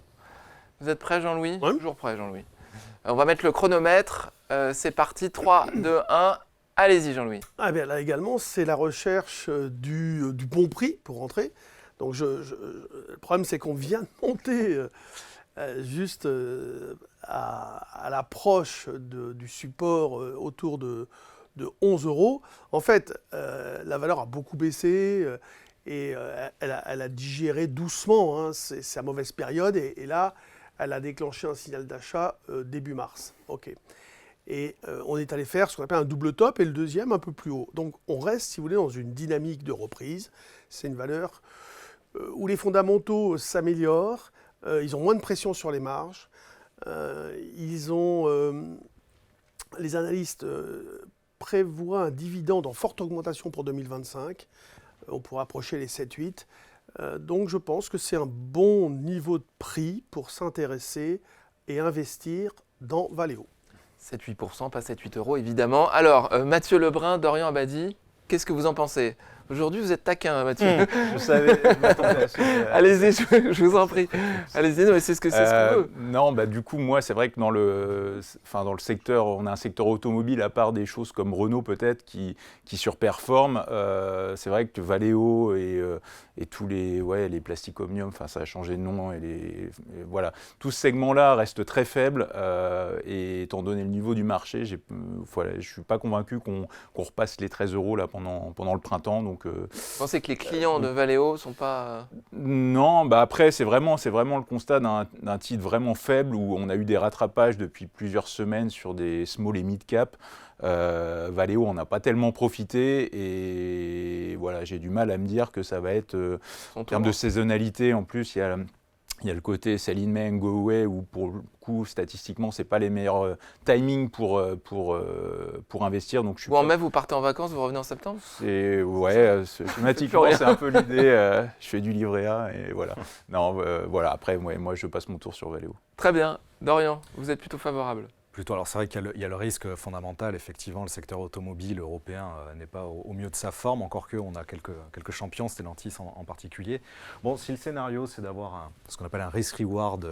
S1: Vous êtes prêt, Jean-Louis?
S2: Oui.
S1: Toujours prêt, Jean-Louis. On va mettre le chronomètre. C'est parti. 3, 2, 1. Allez-y, Jean-Louis.
S2: Ah bien là également, c'est la recherche du bon prix pour rentrer. Donc le problème, c'est qu'on vient de monter juste à l'approche du support autour de 11 €. En fait, la valeur a beaucoup baissé et elle a digéré doucement sa mauvaise période. Et là, elle a déclenché un signal d'achat début mars. OK. Et on est allé faire ce qu'on appelle un double top et le deuxième un peu plus haut. Donc on reste, si vous voulez, dans une dynamique de reprise. C'est une valeur où les fondamentaux s'améliorent, ils ont moins de pression sur les marges, les analystes prévoient un dividende en forte augmentation pour 2025. On pourra approcher les 7-8. Donc je pense que c'est un bon niveau de prix pour s'intéresser et investir dans Valeo.
S1: 7-8%, pas 7-8 €, évidemment. Alors, Mathieu Lebrun, Dorian Abadi, qu'est-ce que vous en pensez? Aujourd'hui, vous êtes taquin, Mathieu.
S4: Je savais. je m'attendais à ce-
S1: Allez-y, je vous en prie. Allez-y, non, mais c'est ce qu'on veut.
S4: Non, du coup, moi, c'est vrai que dans le secteur, on a un secteur automobile, à part des choses comme Renault peut-être, qui surperforment. C'est vrai que Valeo et tous les plastiques Omnium, ça a changé de nom, et voilà. Tout ce segment-là reste très faible, et étant donné le niveau du marché, je ne suis pas convaincu qu'on repasse les 13 € là, pendant le printemps. Donc,
S1: Vous pensez que les clients de Valeo ne sont pas...
S4: non, après, c'est vraiment le constat d'un titre vraiment faible où on a eu des rattrapages depuis plusieurs semaines sur des small et mid cap. Valeo, on n'a pas tellement profité et voilà, j'ai du mal à me dire que ça va être, en termes de saisonnalité, en plus, il Il y a le côté sell in May and go away, où pour le coup, statistiquement, ce n'est pas les meilleurs timings pour investir. Donc,
S1: Ou en mai, vous partez en vacances, vous revenez en septembre?
S4: Schématiquement, c'est un peu l'idée. Je fais du livret A et voilà. Non, voilà. Après, moi, je passe mon tour sur Valeo.
S1: Très bien. Dorian, vous êtes plutôt favorable?
S3: Plutôt, alors c'est vrai qu'il y a le risque fondamental, effectivement, le secteur automobile européen n'est pas au mieux de sa forme, encore qu'on a quelques champions, Stellantis en particulier. Bon, si le scénario c'est d'avoir ce qu'on appelle un risk-reward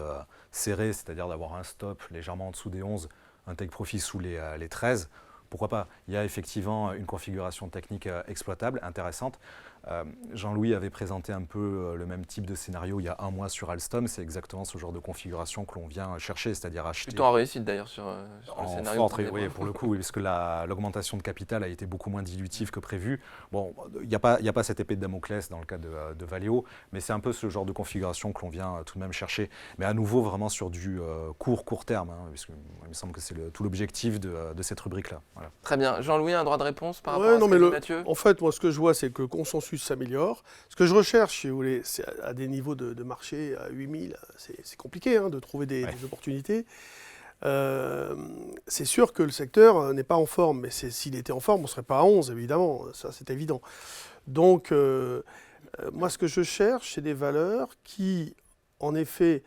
S3: serré, c'est-à-dire d'avoir un stop légèrement en dessous des 11, un take profit sous les 13, pourquoi pas? Il y a effectivement une configuration technique exploitable, intéressante. Jean-Louis avait présenté un peu le même type de scénario il y a un mois sur Alstom. C'est exactement ce genre de configuration que l'on vient chercher, c'est-à-dire acheter.
S1: Plutôt en réussite d'ailleurs sur le scénario.
S3: Oui, pour le coup, oui, parce que l'augmentation de capital a été beaucoup moins dilutive que prévu. Bon, il n'y a pas cette épée de Damoclès dans le cas de Valeo, mais c'est un peu ce genre de configuration que l'on vient tout de même chercher. Mais à nouveau, vraiment sur du court terme, parce qu'il me semble que c'est tout l'objectif de cette rubrique-là. Voilà.
S1: Très bien. Jean-Louis, un droit de réponse par rapport à ce que dit Mathieu?
S2: En fait, moi, ce que je vois, c'est que le consensus s'améliore. Ce que je recherche, si vous voulez, c'est à des niveaux de marché à 8000, c'est compliqué de trouver des opportunités. C'est sûr que le secteur n'est pas en forme, mais s'il était en forme, on ne serait pas à 11, évidemment, ça c'est évident. Donc, moi, ce que je cherche, c'est des valeurs qui, en effet,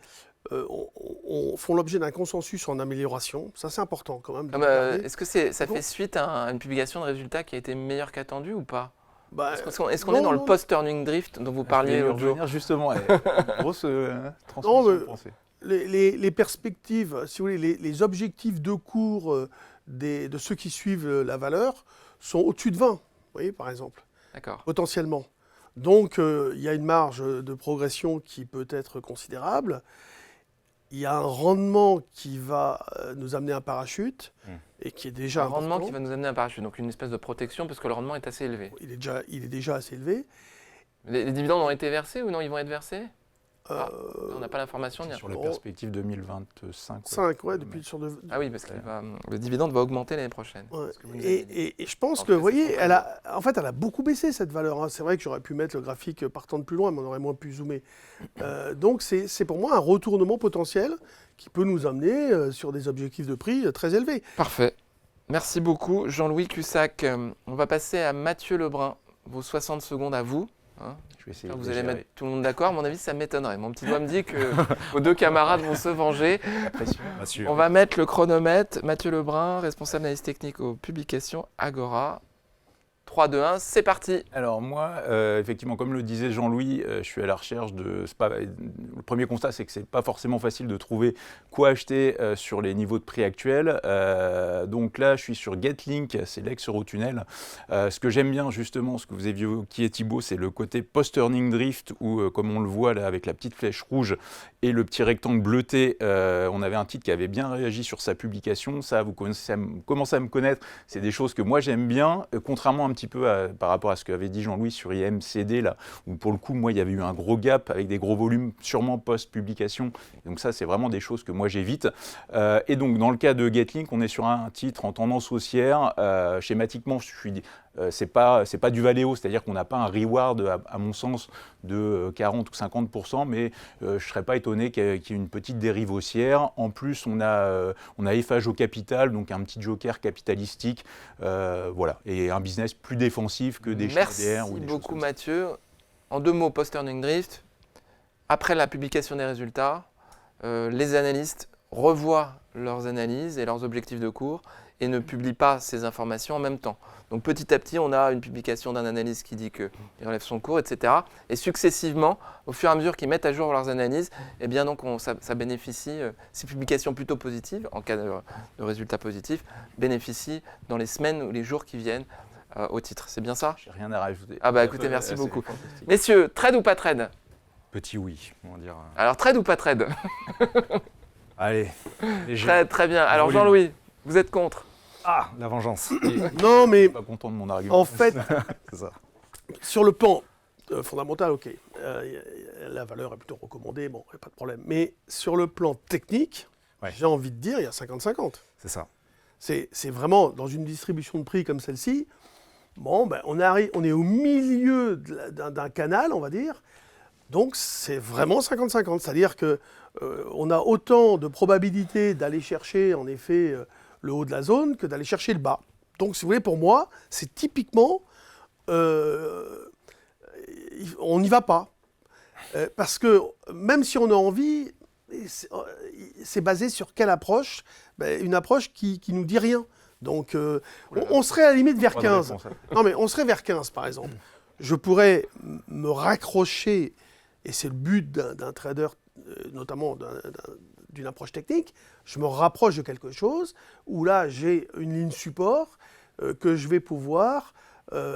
S2: font l'objet d'un consensus en amélioration. Ça, c'est important quand même.
S1: Est-ce que ça fait suite à une publication de résultats qui a été meilleure qu'attendue ou pas? Est-ce qu'on est dans le post-earning drift dont vous parliez l'autre jour?
S4: Justement, grosse transmission de pensée.
S2: Les perspectives, si vous voulez, les objectifs de cours de ceux qui suivent la valeur sont au-dessus de 20, vous voyez, par exemple.
S1: D'accord.
S2: Potentiellement. Donc, il y a une marge de progression qui peut être considérable. Il y a un rendement qui va nous amener un parachute et qui est déjà
S1: un rendement
S2: important.
S1: qui va nous amener un parachute, donc une espèce de protection parce que le rendement est assez élevé.
S2: Il est déjà assez élevé.
S1: Les dividendes ont été versés ou non? Ils vont être versés? On n'a pas l'information.
S4: Sur les perspectives 2025.
S2: 5,
S1: Ah oui, parce que le dividende va augmenter l'année prochaine.
S2: Ouais. Et je pense que, vous voyez, elle a beaucoup baissé cette valeur. C'est vrai que j'aurais pu mettre le graphique partant de plus loin, mais on aurait moins pu zoomer. Donc c'est pour moi un retournement potentiel qui peut nous amener sur des objectifs de prix très élevés.
S1: Parfait. Merci beaucoup, Jean-Louis Cussac. On va passer à Mathieu Lebrun. Vos 60 secondes à vous.
S4: Je vais essayer
S1: vous allez mettre tout le monde d'accord. À mon avis, ça m'étonnerait. Mon petit doigt me dit que vos deux camarades vont se venger. On va mettre le chronomètre. Mathieu Lebrun, responsable d'analyse technique aux publications Agora. 3, 2, 1, c'est parti.
S4: Alors moi, effectivement, comme le disait Jean-Louis, je suis à la recherche de... Le premier constat, c'est que ce n'est pas forcément facile de trouver quoi acheter sur les niveaux de prix actuels. Donc là, je suis sur Getlink, c'est l'ex-Eurotunnel. Ce que j'aime bien, justement, ce que vous avez évoqué, Thibaut, c'est le côté post-earning drift, où, comme on le voit là, avec la petite flèche rouge et le petit rectangle bleuté, on avait un titre qui avait bien réagi sur sa publication. Ça, vous commencez à me connaître. C'est des choses que moi, j'aime bien, contrairement un petit peu par rapport à ce qu'avait dit Jean-Louis sur IMCD, là, où pour le coup, moi, il y avait eu un gros gap avec des gros volumes, sûrement post-publication. Donc ça, c'est vraiment des choses que moi, j'évite. Et donc, dans le cas de Getlink, on est sur un titre en tendance haussière. Schématiquement, c'est pas du Valeo, c'est-à-dire qu'on n'a pas un reward, à mon sens, de 40 ou 50%, mais je ne serais pas étonné qu'il y ait une petite dérive haussière. En plus, on a effage au capital, donc un petit joker capitalistique, voilà, et un business plus défensif que des Schneider.
S1: Merci beaucoup, Mathieu. En 2 mots, post-earning drift, après la publication des résultats, les analystes revoient leurs analyses et leurs objectifs de cours et ne publient pas ces informations en même temps. Donc petit à petit, on a une publication d'un analyste qui dit qu'il relève son cours, etc. Et successivement, au fur et à mesure qu'ils mettent à jour leurs analyses, eh bien donc ça bénéficie, ces publications plutôt positives, en cas de résultats positifs, bénéficient dans les semaines ou les jours qui viennent au titre. C'est bien ça?
S4: J'ai rien à rajouter.
S1: Ah bah écoutez, merci beaucoup. Messieurs, trade ou pas trade?
S3: Petit oui, on va dire.
S1: Alors trade ou pas trade?
S3: Allez,
S1: très bien. Alors Jean-Louis, vous êtes contre?
S3: Ah, la vengeance.
S2: Non, mais
S4: pas content de mon argument.
S2: En fait,
S3: c'est ça.
S2: Sur le plan fondamental, ok, la valeur est plutôt recommandée, bon, il n'y a pas de problème. Mais sur le plan technique, j'ai envie de dire, il y a 50-50.
S3: C'est ça.
S2: C'est vraiment, dans une distribution de prix comme celle-ci, bon, ben, on est au milieu d'un canal, on va dire, Donc c'est vraiment 50-50, c'est-à-dire que on a autant de probabilité d'aller chercher en effet le haut de la zone que d'aller chercher le bas. Donc si vous voulez, pour moi, c'est typiquement, on n'y va pas. Parce que même si on a envie, c'est basé sur quelle approche? Une approche qui nous dit rien. Donc on serait à la limite vers 15. Non mais on serait vers 15 par exemple. Je pourrais me raccrocher, et c'est le but d'un trader, notamment d'une approche technique, je me rapproche de quelque chose où là j'ai une ligne support que je vais pouvoir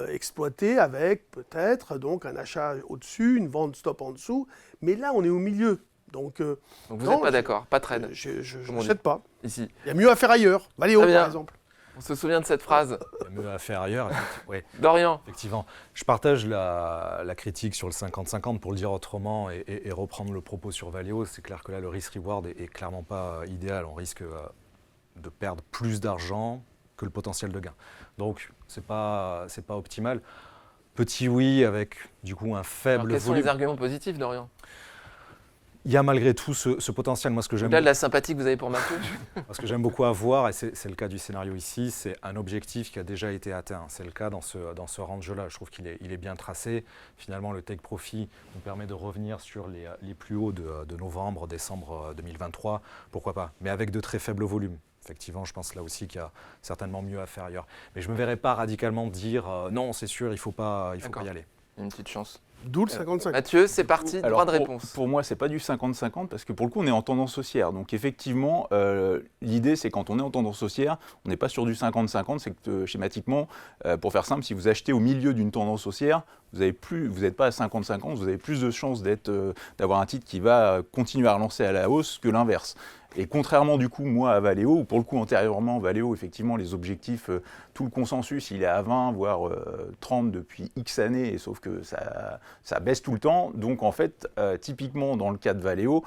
S2: exploiter avec peut-être donc un achat au-dessus, une vente stop en dessous, mais là on est au milieu. Donc
S1: vous n'êtes pas d'accord, pas trade.
S2: Je n'achète pas.
S1: Ici.
S2: Il y a mieux à faire ailleurs. Valéo
S1: Très bien.
S2: par exemple.
S1: On se souvient de cette phrase.
S3: Il y a mieux à faire ailleurs. Ouais.
S1: Dorian.
S3: Effectivement, je partage la critique sur le 50-50 pour le dire autrement et reprendre le propos sur Valeo. C'est clair que là, le risk-reward est clairement pas idéal. On risque de perdre plus d'argent que le potentiel de gain. Donc, c'est pas optimal. Petit oui avec du coup un faible
S1: Alors, quels sont
S3: volume.
S1: les arguments positifs, Dorian?
S3: Il y a malgré tout ce potentiel. Moi, ce que j'aime
S1: Au-delà de la sympathie que vous avez pour Mathieu.
S3: Ce que j'aime beaucoup avoir, et c'est le cas du scénario ici, c'est un objectif qui a déjà été atteint. C'est le cas dans ce range-là. Je trouve qu'il est bien tracé. Finalement, le take profit nous permet de revenir sur les plus hauts de novembre, décembre 2023. Pourquoi pas? Mais avec de très faibles volumes. Effectivement, je pense là aussi qu'il y a certainement mieux à faire ailleurs. Mais je ne me verrais pas radicalement dire non, c'est sûr, il ne faut pas y aller.
S1: Une petite chance.
S2: D'où le 50-50.
S1: Mathieu, c'est parti, droit de réponse.
S4: Pour moi, c'est pas du 50-50 parce que pour le coup, on est en tendance haussière. Donc effectivement, l'idée, c'est quand on est en tendance haussière, on n'est pas sur du 50-50. C'est que schématiquement, pour faire simple, si vous achetez au milieu d'une tendance haussière, vous n'êtes pas à 50-50, vous avez plus de chances d'avoir un titre qui va continuer à relancer à la hausse que l'inverse. Et contrairement du coup, moi, à Valeo, ou pour le coup antérieurement, Valeo, effectivement, les objectifs, tout le consensus, il est à 20, voire 30 depuis X années, et sauf que ça baisse tout le temps. Donc en fait, typiquement dans le cas de Valeo,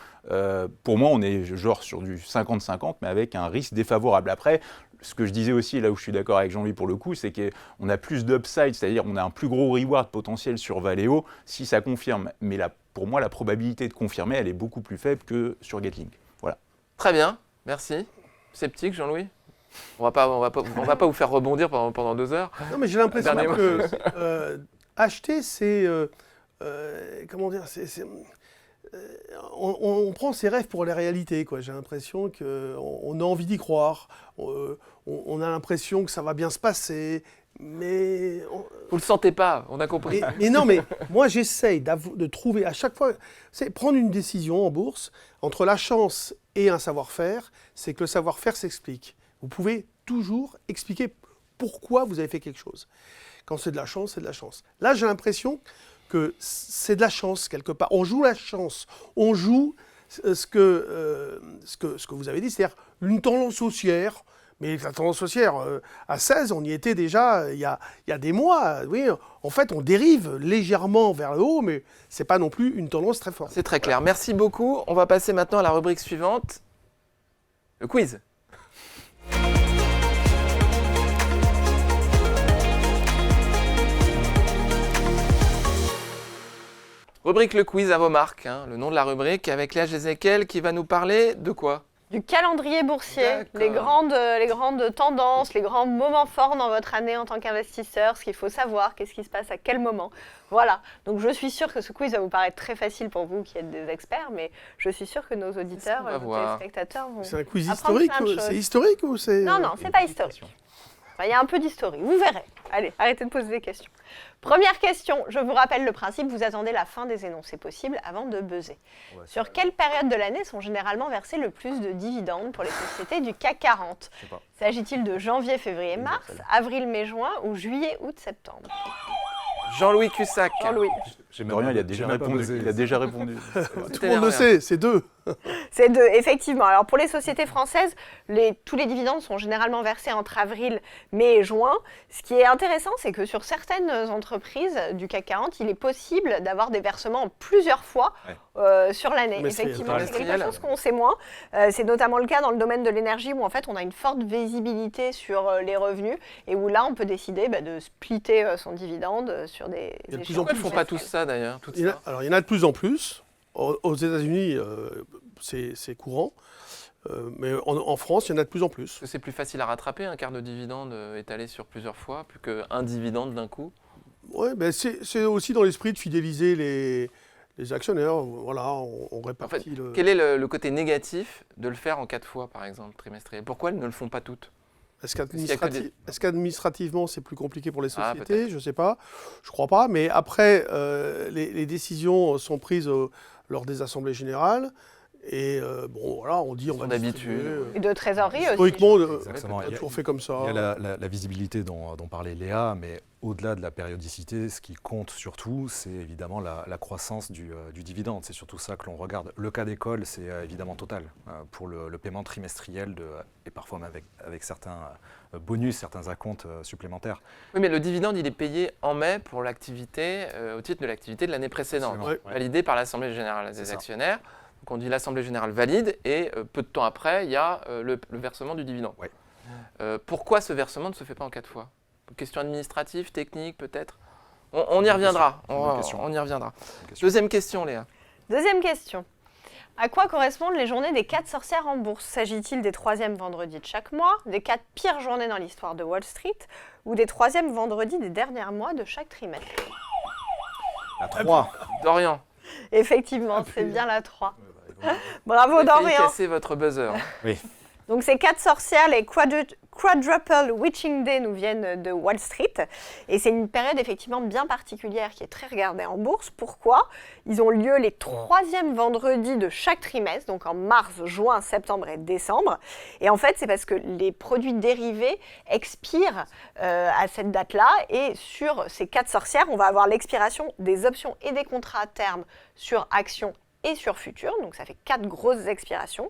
S4: pour moi, on est genre sur du 50-50, mais avec un risque défavorable. Après, ce que je disais aussi, là où je suis d'accord avec Jean-Louis pour le coup, c'est qu'on a plus d'upside, c'est-à-dire on a un plus gros reward potentiel sur Valeo si ça confirme. Mais là, pour moi, la probabilité de confirmer, elle est beaucoup plus faible que sur Getlink. Voilà.
S1: Très bien, merci. Sceptique, Jean-Louis? On va pas vous faire rebondir pendant 2 heures.
S2: Non, mais j'ai l'impression
S1: Dernier
S2: que acheter, c'est comment dire, on prend ses rêves pour les réalités, quoi. J'ai l'impression qu'on a envie d'y croire. On a l'impression que ça va bien se passer, mais
S1: Vous le sentez pas, on a compris.
S2: mais non, mais moi j'essaye de trouver à chaque fois, c'est prendre une décision en bourse entre la chance et un savoir-faire, c'est que le savoir-faire s'explique. Vous pouvez toujours expliquer pourquoi vous avez fait quelque chose. Quand c'est de la chance, c'est de la chance. Là, j'ai l'impression que c'est de la chance quelque part. On joue la chance, on joue ce que vous avez dit, c'est-à-dire une tendance haussière. Mais la tendance haussière, à 16, on y était déjà il y a des mois. Oui, en fait, on dérive légèrement vers le haut, mais ce n'est pas non plus une tendance très forte.
S1: C'est très clair. Merci beaucoup. On va passer maintenant à la rubrique suivante, le quiz. Rubrique le quiz à vos marques, hein, le nom de la rubrique, avec Léa Jézéquel qui va nous parler de quoi?
S5: Du calendrier boursier, les
S1: D'accord.
S5: grandes tendances, les grands moments forts dans votre année en tant qu'investisseur, ce qu'il faut savoir, qu'est-ce qui se passe à quel moment. Voilà, donc je suis sûre que ce quiz va vous paraître très facile pour vous qui êtes des experts, mais je suis sûre que nos auditeurs,
S1: va
S5: nos
S1: voir
S5: téléspectateurs vont
S2: C'est un quiz
S5: apprendre
S2: historique
S5: plein de choses.
S2: C'est historique ou c'est...
S5: Non, non, c'est pas historique. Enfin, il y a un peu d'historique, vous verrez. Allez, arrêtez de poser des questions. Première question, je vous rappelle le principe, vous attendez la fin des énoncés possibles avant de buzzer. Sur quelle période de l'année sont généralement versés le plus de dividendes pour les sociétés du CAC 40 ?
S3: Je sais pas.
S5: S'agit-il de janvier, février, mars, avril, mai, juin ou juillet, août, septembre ?
S1: Jean-Louis Cussac.
S5: Jean-Louis.
S3: J'ai
S4: Dorian, il a
S3: j'ai
S4: déjà
S3: même pas
S4: répondu.
S3: buzzé.
S4: Il a déjà répondu.
S2: Tout le monde le sait, c'est 2.
S5: Effectivement. Alors pour les sociétés françaises, tous les dividendes sont généralement versés entre avril, mai et juin. Ce qui est intéressant, c'est que sur certaines entreprises du CAC 40, il est possible d'avoir des versements en plusieurs fois sur l'année. Effectivement, c'est quelque chose qu'on sait moins. C'est notamment le cas dans le domaine de l'énergie où en fait on a une forte visibilité sur les revenus et où là on peut décider de splitter son dividende sur des échéances.
S1: Pourquoi ils ne font pas tous ça d'ailleurs
S2: Alors il y en a de plus en plus. Aux États-Unis, c'est courant. Mais en France, il y en a de plus en plus.
S1: C'est plus facile à rattraper un quart de dividende étalé sur plusieurs fois, plus qu'un dividende d'un coup.
S2: Oui, c'est aussi dans l'esprit de fidéliser les actionnaires. Voilà, on répartit
S1: Quel est le côté négatif de le faire en 4 fois, par exemple, trimestriel? Pourquoi elles ne le font pas toutes?
S2: Est-ce qu'administrativement, c'est plus compliqué pour les sociétés? Je ne sais pas. Je ne crois pas. Mais après, les décisions sont prises lors des assemblées générales. Et on dit on va
S1: d'habitude.
S5: Et de trésorerie aussi.
S2: Historiquement, on a toujours fait comme ça.
S3: Il y a la visibilité dont parlait Léa, mais au-delà de la périodicité, ce qui compte surtout, c'est évidemment la croissance du dividende. C'est surtout ça que l'on regarde. Le cas d'école, c'est évidemment total pour le paiement trimestriel et parfois même avec certains bonus, certains acomptes supplémentaires.
S1: Oui, mais le dividende, il est payé en mai pour l'activité, au titre de l'activité de l'année précédente, validé par l'Assemblée générale des actionnaires. Donc on dit l'Assemblée générale valide et peu de temps après, il y a le versement du dividende. Pourquoi ce versement ne se fait pas en 4 fois? Question administrative, technique peut-être? On y reviendra. On y reviendra. Deuxième question, Léa.
S5: Deuxième question. À quoi correspondent les journées des 4 sorcières en bourse? S'agit-il des 3e vendredis de chaque mois, des 4 pires journées dans l'histoire de Wall Street ou des 3e vendredis des derniers mois de chaque trimestre?
S3: La 3.
S1: Dorian.
S5: Effectivement, c'est bien la 3. Bravo Dorian.
S1: Cassez votre buzzer.
S3: Oui.
S5: Donc ces 4 sorcières, les Quadruple Witching Day nous viennent de Wall Street et c'est une période effectivement bien particulière qui est très regardée en bourse. Pourquoi? Ils ont lieu les 3e vendredis de chaque trimestre, donc en mars, juin, septembre et décembre. Et en fait, c'est parce que les produits dérivés expirent à cette date-là et sur ces 4 sorcières, on va avoir l'expiration des options et des contrats à terme sur actions et sur futur, donc ça fait 4 grosses expirations.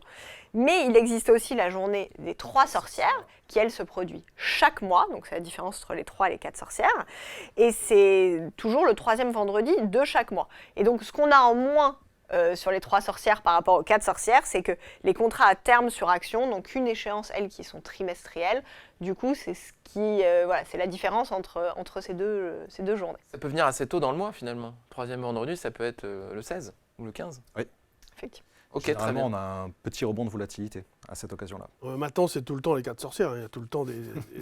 S5: Mais il existe aussi la journée des 3 sorcières, qui elle se produit chaque mois, donc c'est la différence entre les 3 et les 4 sorcières, et c'est toujours le 3e vendredi de chaque mois. Et donc ce qu'on a en moins sur les 3 sorcières par rapport aux 4 sorcières, c'est que les contrats à terme sur action n'ont qu'une échéance, elles, qui sont trimestrielles. Du coup, c'est ce qui, c'est la différence entre ces deux journées.
S1: Ça peut venir assez tôt dans le mois finalement. 3e vendredi, ça peut être le 16 ou le 15.
S3: Oui.
S5: Effectivement.
S1: Ok, très bien.
S3: Généralement, on a un petit rebond de volatilité à cette occasion-là.
S2: Maintenant, c'est tout le temps les 4 sorcières. Il y a tout le temps des.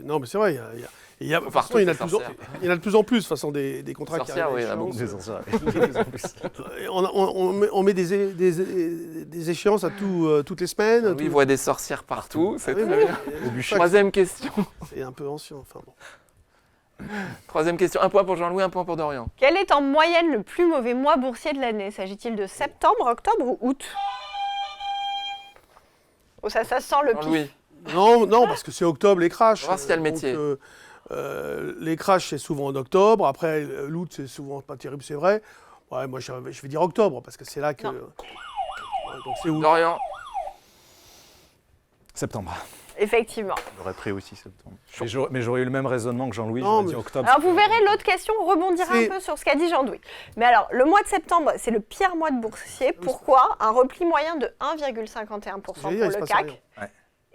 S2: Non, mais c'est vrai. Il y en a de plus en plus, de toute façon, des contrats qui arrivent.
S1: Oui,
S3: Des sorcières.
S2: On met des échéances à toutes les semaines.
S1: Oui, il voit des sorcières partout. C'est très
S2: oui,
S1: bien. Troisième question.
S2: C'est un peu ancien. Enfin bon.
S1: Troisième question. 1 point pour Jean-Louis, 1 point pour Dorian.
S5: Quel est en moyenne le plus mauvais mois boursier de l'année? S'agit-il de septembre, octobre ou août? Oh, ça sent le pif.
S2: Non, parce que c'est octobre, les crashs.
S1: On va voir s'il y a le métier.
S2: Les crashs, c'est souvent en octobre. Après, l'août, c'est souvent pas terrible, c'est vrai. Ouais, moi, je vais dire octobre, parce que c'est là que...
S5: Non.
S2: Donc, c'est août.
S1: Dorian.
S3: Septembre.
S5: Effectivement.
S4: J'aurais pris aussi septembre.
S3: Mais j'aurais eu le même raisonnement que Jean-Louis,
S2: Non,
S3: j'aurais dit octobre.
S5: Alors vous verrez, l'autre question rebondira un peu sur ce qu'a dit Jean-Louis. Mais alors, le mois de septembre, c'est le pire mois de boursier. Pourquoi? Un repli moyen de 1,51% pour le CAC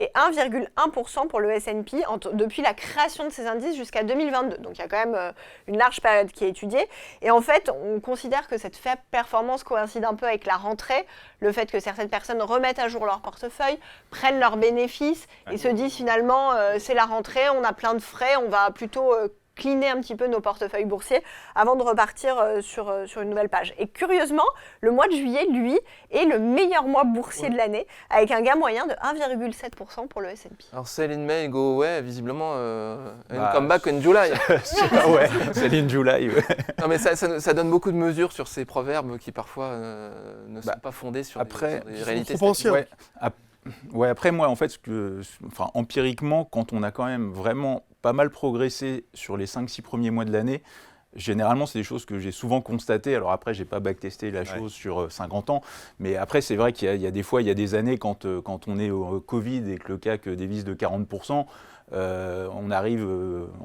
S5: et 1,1% pour le S&P depuis la création de ces indices jusqu'à 2022. Donc il y a quand même une large période qui est étudiée. Et en fait, on considère que cette faible performance coïncide un peu avec la rentrée, le fait que certaines personnes remettent à jour leur portefeuille, prennent leurs bénéfices et se disent finalement c'est la rentrée, on a plein de frais, on va plutôt cleaner un petit peu nos portefeuilles boursiers avant de repartir sur une nouvelle page. Et curieusement, le mois de juillet, lui, est le meilleur mois boursier de l'année, avec un gain moyen de 1,7% pour le S&P.
S1: Alors sell in May, go away, visiblement, come back in July.
S4: Ouais, sell in July. Ouais.
S1: Non mais ça donne beaucoup de mesures sur ces proverbes qui parfois ne sont pas fondés sur des réalités statistiques.
S4: Ouais, après moi, en fait, empiriquement, quand on a quand même vraiment pas mal progressé sur les 5-6 premiers mois de l'année, Généralement, c'est des choses que j'ai souvent constatées. Alors après, je n'ai pas backtesté la chose sur 50 ans. Mais après, c'est vrai qu'il y a des fois, il y a des années, quand on est au Covid et que le CAC dévisse de 40%, on arrive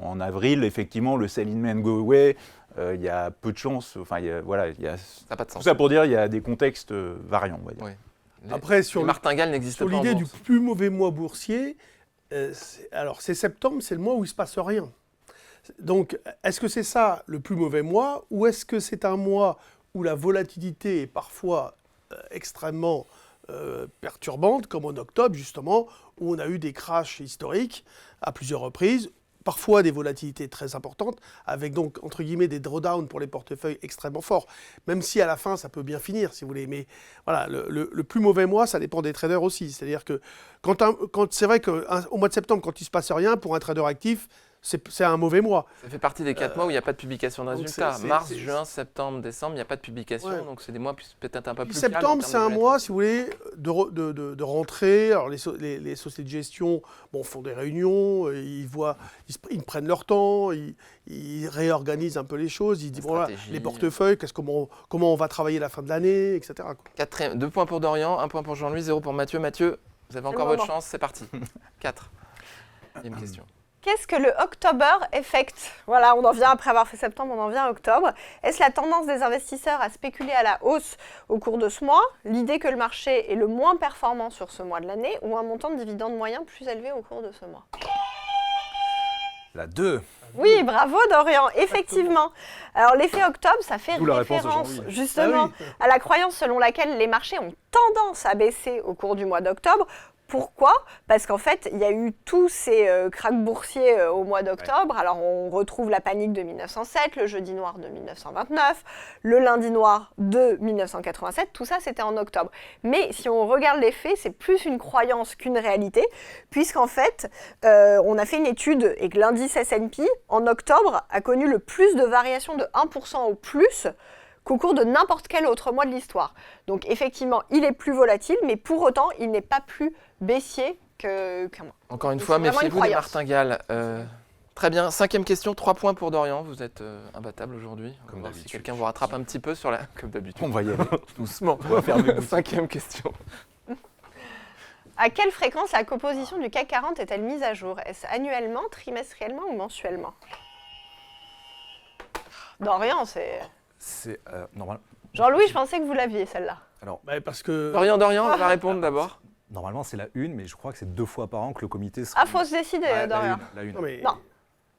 S4: en avril, effectivement, le sell in May and go away. Il y a peu de chance. Enfin, voilà, ça
S1: n'a pas de sens.
S4: Tout ça pour dire, il y a des contextes variants, on va dire.
S1: Oui.
S2: Après, sur
S1: les martingales n'existent pas en
S2: l'idée du
S1: bourse.
S2: plus mauvais mois boursier, c'est septembre, c'est le mois où il ne se passe rien. Donc, est-ce que c'est ça le plus mauvais mois, ou est-ce que c'est un mois où la volatilité est parfois extrêmement perturbante, comme en octobre, justement, où on a eu des crashs historiques à plusieurs reprises, parfois des volatilités très importantes, avec donc, entre guillemets, des drawdowns pour les portefeuilles extrêmement forts, même si à la fin, ça peut bien finir, si vous voulez. Mais voilà, le plus mauvais mois, ça dépend des traders aussi. C'est-à-dire que c'est vrai qu'au mois de septembre, quand il ne se passe rien, pour un trader actif, c'est un mauvais mois.
S1: Ça fait partie des 4 mois où il n'y a pas de publication de
S2: donc
S1: résultats.
S2: c'est-
S1: Mars,
S2: c'est-
S1: juin, septembre, décembre, il n'y a pas de publication.
S2: Ouais.
S1: Donc c'est des mois peut-être un peu
S2: Puis
S1: plus calmes en
S2: septembre,
S1: termes
S2: c'est
S1: de
S2: un
S1: volatilité.
S2: mois, si vous voulez, de rentrée. Alors les sociétés de gestion font des réunions, ils prennent leur temps, ils réorganisent un peu les choses, ils disent voilà,
S1: stratégie.
S2: les portefeuilles, comment on va travailler la fin de l'année, etc. quoi.
S1: 2 points pour Dorian, 1 point pour Jean-Louis, 0 pour Mathieu. Mathieu, vous avez encore
S5: le
S1: votre
S5: moment.
S1: chance, c'est parti. 4. Deuxième question.
S5: Qu'est-ce que le October Effect? Voilà, on en vient après avoir fait septembre, on en vient à octobre. Est-ce la tendance des investisseurs à spéculer à la hausse au cours de ce mois, l'idée que le marché est le moins performant sur ce mois de l'année, ou un montant de dividende moyen plus élevé au cours de ce mois?
S3: La 2.
S5: Oui, bravo Dorian, effectivement. Alors l'effet octobre, ça fait
S3: D'où la réponse de
S5: référence
S3: Jean-Louis.
S5: justement
S2: Ah oui.
S5: à la croyance selon laquelle les marchés ont tendance à baisser au cours du mois d'octobre. Pourquoi? Parce qu'en fait, il y a eu tous ces cracks boursiers au mois d'octobre. Alors, on retrouve la panique de 1907, le jeudi noir de 1929, le lundi noir de 1987. Tout ça, c'était en octobre. Mais si on regarde les faits, c'est plus une croyance qu'une réalité, puisqu'en fait, on a fait une étude et que l'indice S&P, en octobre, a connu le plus de variations de 1% au plus qu'au cours de n'importe quel autre mois de l'histoire. Donc effectivement, il est plus volatile, mais pour autant, il n'est pas plus baissier qu'un mois.
S1: Encore une
S5: C'est
S1: fois,
S5: vraiment
S1: méfiez-vous
S5: une
S1: des
S5: croyance.
S1: martingales. Très bien, 5e question, 3 points pour Dorian. Vous êtes imbattable aujourd'hui. On va
S3: Comme
S1: voir si
S3: d'habitude.
S1: quelqu'un vous rattrape un petit peu sur la... Comme d'habitude.
S4: On va y aller.
S1: Doucement.
S4: On va fermer.
S1: 5e question.
S5: À quelle fréquence la composition du CAC 40 est-elle mise à jour? Est-ce annuellement, trimestriellement ou mensuellement? Dorian, c'est...
S3: C'est normal.
S5: Jean-Louis, je pensais que vous l'aviez, celle-là.
S2: Parce que
S1: Dorian, on va répondre d'abord.
S3: Normalement, c'est la 1, mais je crois que c'est 2 fois par an que le comité se
S5: Ah, faut se décider,
S3: Ouais,
S5: Dorian.
S3: La 1.
S2: non, mais
S5: Non.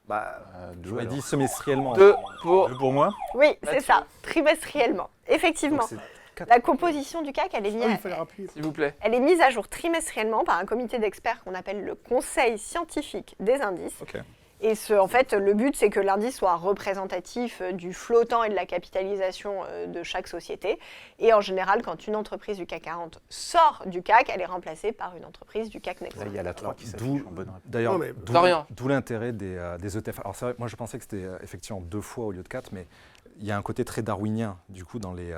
S3: Bah,
S4: Deux,
S3: j'aurais
S4: alors.
S3: dit semestriellement.
S1: 2 pour...
S4: Deux pour moi.
S5: Oui, c'est
S1: Mathieu.
S5: ça, trimestriellement. Effectivement.
S3: Donc, c'est quatre.
S5: La composition du CAC, elle est mise
S2: ah oui, il fallait rappeler.
S1: S'il vous plaît.
S5: Elle est mise à jour trimestriellement par un comité d'experts qu'on appelle le Conseil scientifique des indices.
S4: Ok.
S5: Et en fait, le but, c'est que l'indice soit représentatif du flottant et de la capitalisation de chaque société. Et en général, quand une entreprise du CAC 40 sort du CAC, elle est remplacée par une entreprise du CAC Next.
S4: Là, il y a la 3 qui s'affiche
S3: D'où-
S4: en bonne réponse.
S3: D'ailleurs,
S2: Non, mais-
S1: Dorian.
S3: d'où l'intérêt des ETF. Alors, c'est vrai, moi, je pensais que c'était effectivement 2 fois au lieu de 4, mais il y a un côté très darwinien, du coup, dans les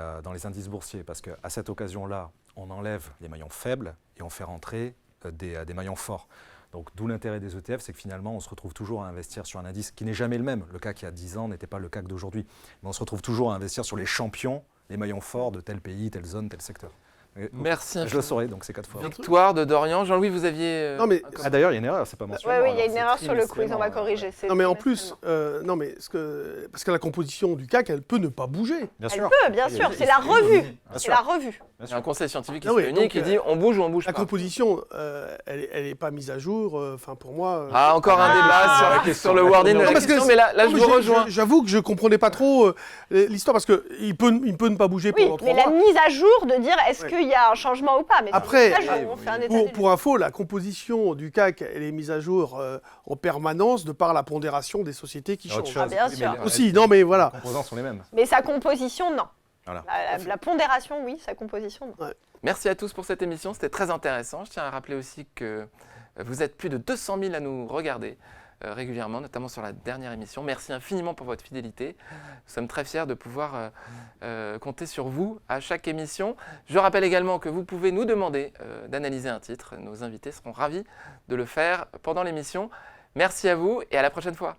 S3: indices boursiers, parce qu'à cette occasion-là, on enlève les maillons faibles et on fait rentrer des maillons forts. Donc, d'où l'intérêt des ETF, c'est que finalement, on se retrouve toujours à investir sur un indice qui n'est jamais le même. Le CAC il y a 10 ans n'était pas le CAC d'aujourd'hui. Mais on se retrouve toujours à investir sur les champions, les maillons forts de tel pays, telle zone, tel secteur. Et-
S1: Merci.
S3: Je le saurais, donc c'est 4 fois.
S1: Victoire de Dorian. Jean-Louis, vous aviez...
S2: Non, mais-
S3: Ah, d'ailleurs, il y a une erreur, c'est pas
S5: Oui,
S3: mensuellement.
S5: oui, il y a
S3: alors,
S5: une
S3: c'est
S5: erreur sur le quiz, on va
S3: trimestriellement,
S5: corriger. c'est
S2: Non, mais en plus,
S5: trimestriellement.
S2: non, mais parce que la composition du CAC, elle peut ne pas bouger.
S3: Bien
S5: Elle
S3: sûr.
S5: peut, bien sûr, c'est la revue.
S3: Bien
S5: C'est
S3: sûr.
S5: la revue.
S3: Bien
S1: Il y a un
S3: sûr.
S1: conseil scientifique qui
S2: Ah
S1: se
S2: oui,
S1: réunit
S2: donc,
S1: qui dit on bouge ou on bouge
S2: La
S1: pas.
S2: composition, elle n'est pas mise à jour. Enfin, pour moi.
S1: Ah, encore un débat sur le wording de la
S2: Non, parce que
S1: question, mais là
S2: non,
S1: je
S2: mais
S1: vous rejoins.
S2: J'avoue que je comprenais pas trop l'histoire parce que il peut ne pas bouger
S5: Oui,
S2: pendant 3
S5: mais la
S2: mois.
S5: mise à jour de dire est-ce
S2: Ouais.
S5: qu'il y a un changement ou pas. Mais
S2: Après,
S5: c'est ça, on fait un état des lieux.
S2: Pour info, la composition du CAC, elle est mise à jour en permanence de par la pondération des sociétés qui
S3: Il y a autre
S2: changent.
S3: chose.
S5: bien
S3: Oui,
S5: sûr.
S3: mais les-
S2: Aussi, non mais voilà.
S3: Les composants sont les mêmes.
S5: Mais sa composition, non.
S3: Voilà.
S5: La pondération, oui, sa composition, non.
S1: Merci à tous pour cette émission, c'était très intéressant. Je tiens à rappeler aussi que vous êtes plus de 200 000 à nous regarder régulièrement, notamment sur la dernière émission. Merci infiniment pour votre fidélité. Nous sommes très fiers de pouvoir compter sur vous à chaque émission. Je rappelle également que vous pouvez nous demander d'analyser un titre. Nos invités seront ravis de le faire pendant l'émission. Merci à vous et à la prochaine fois.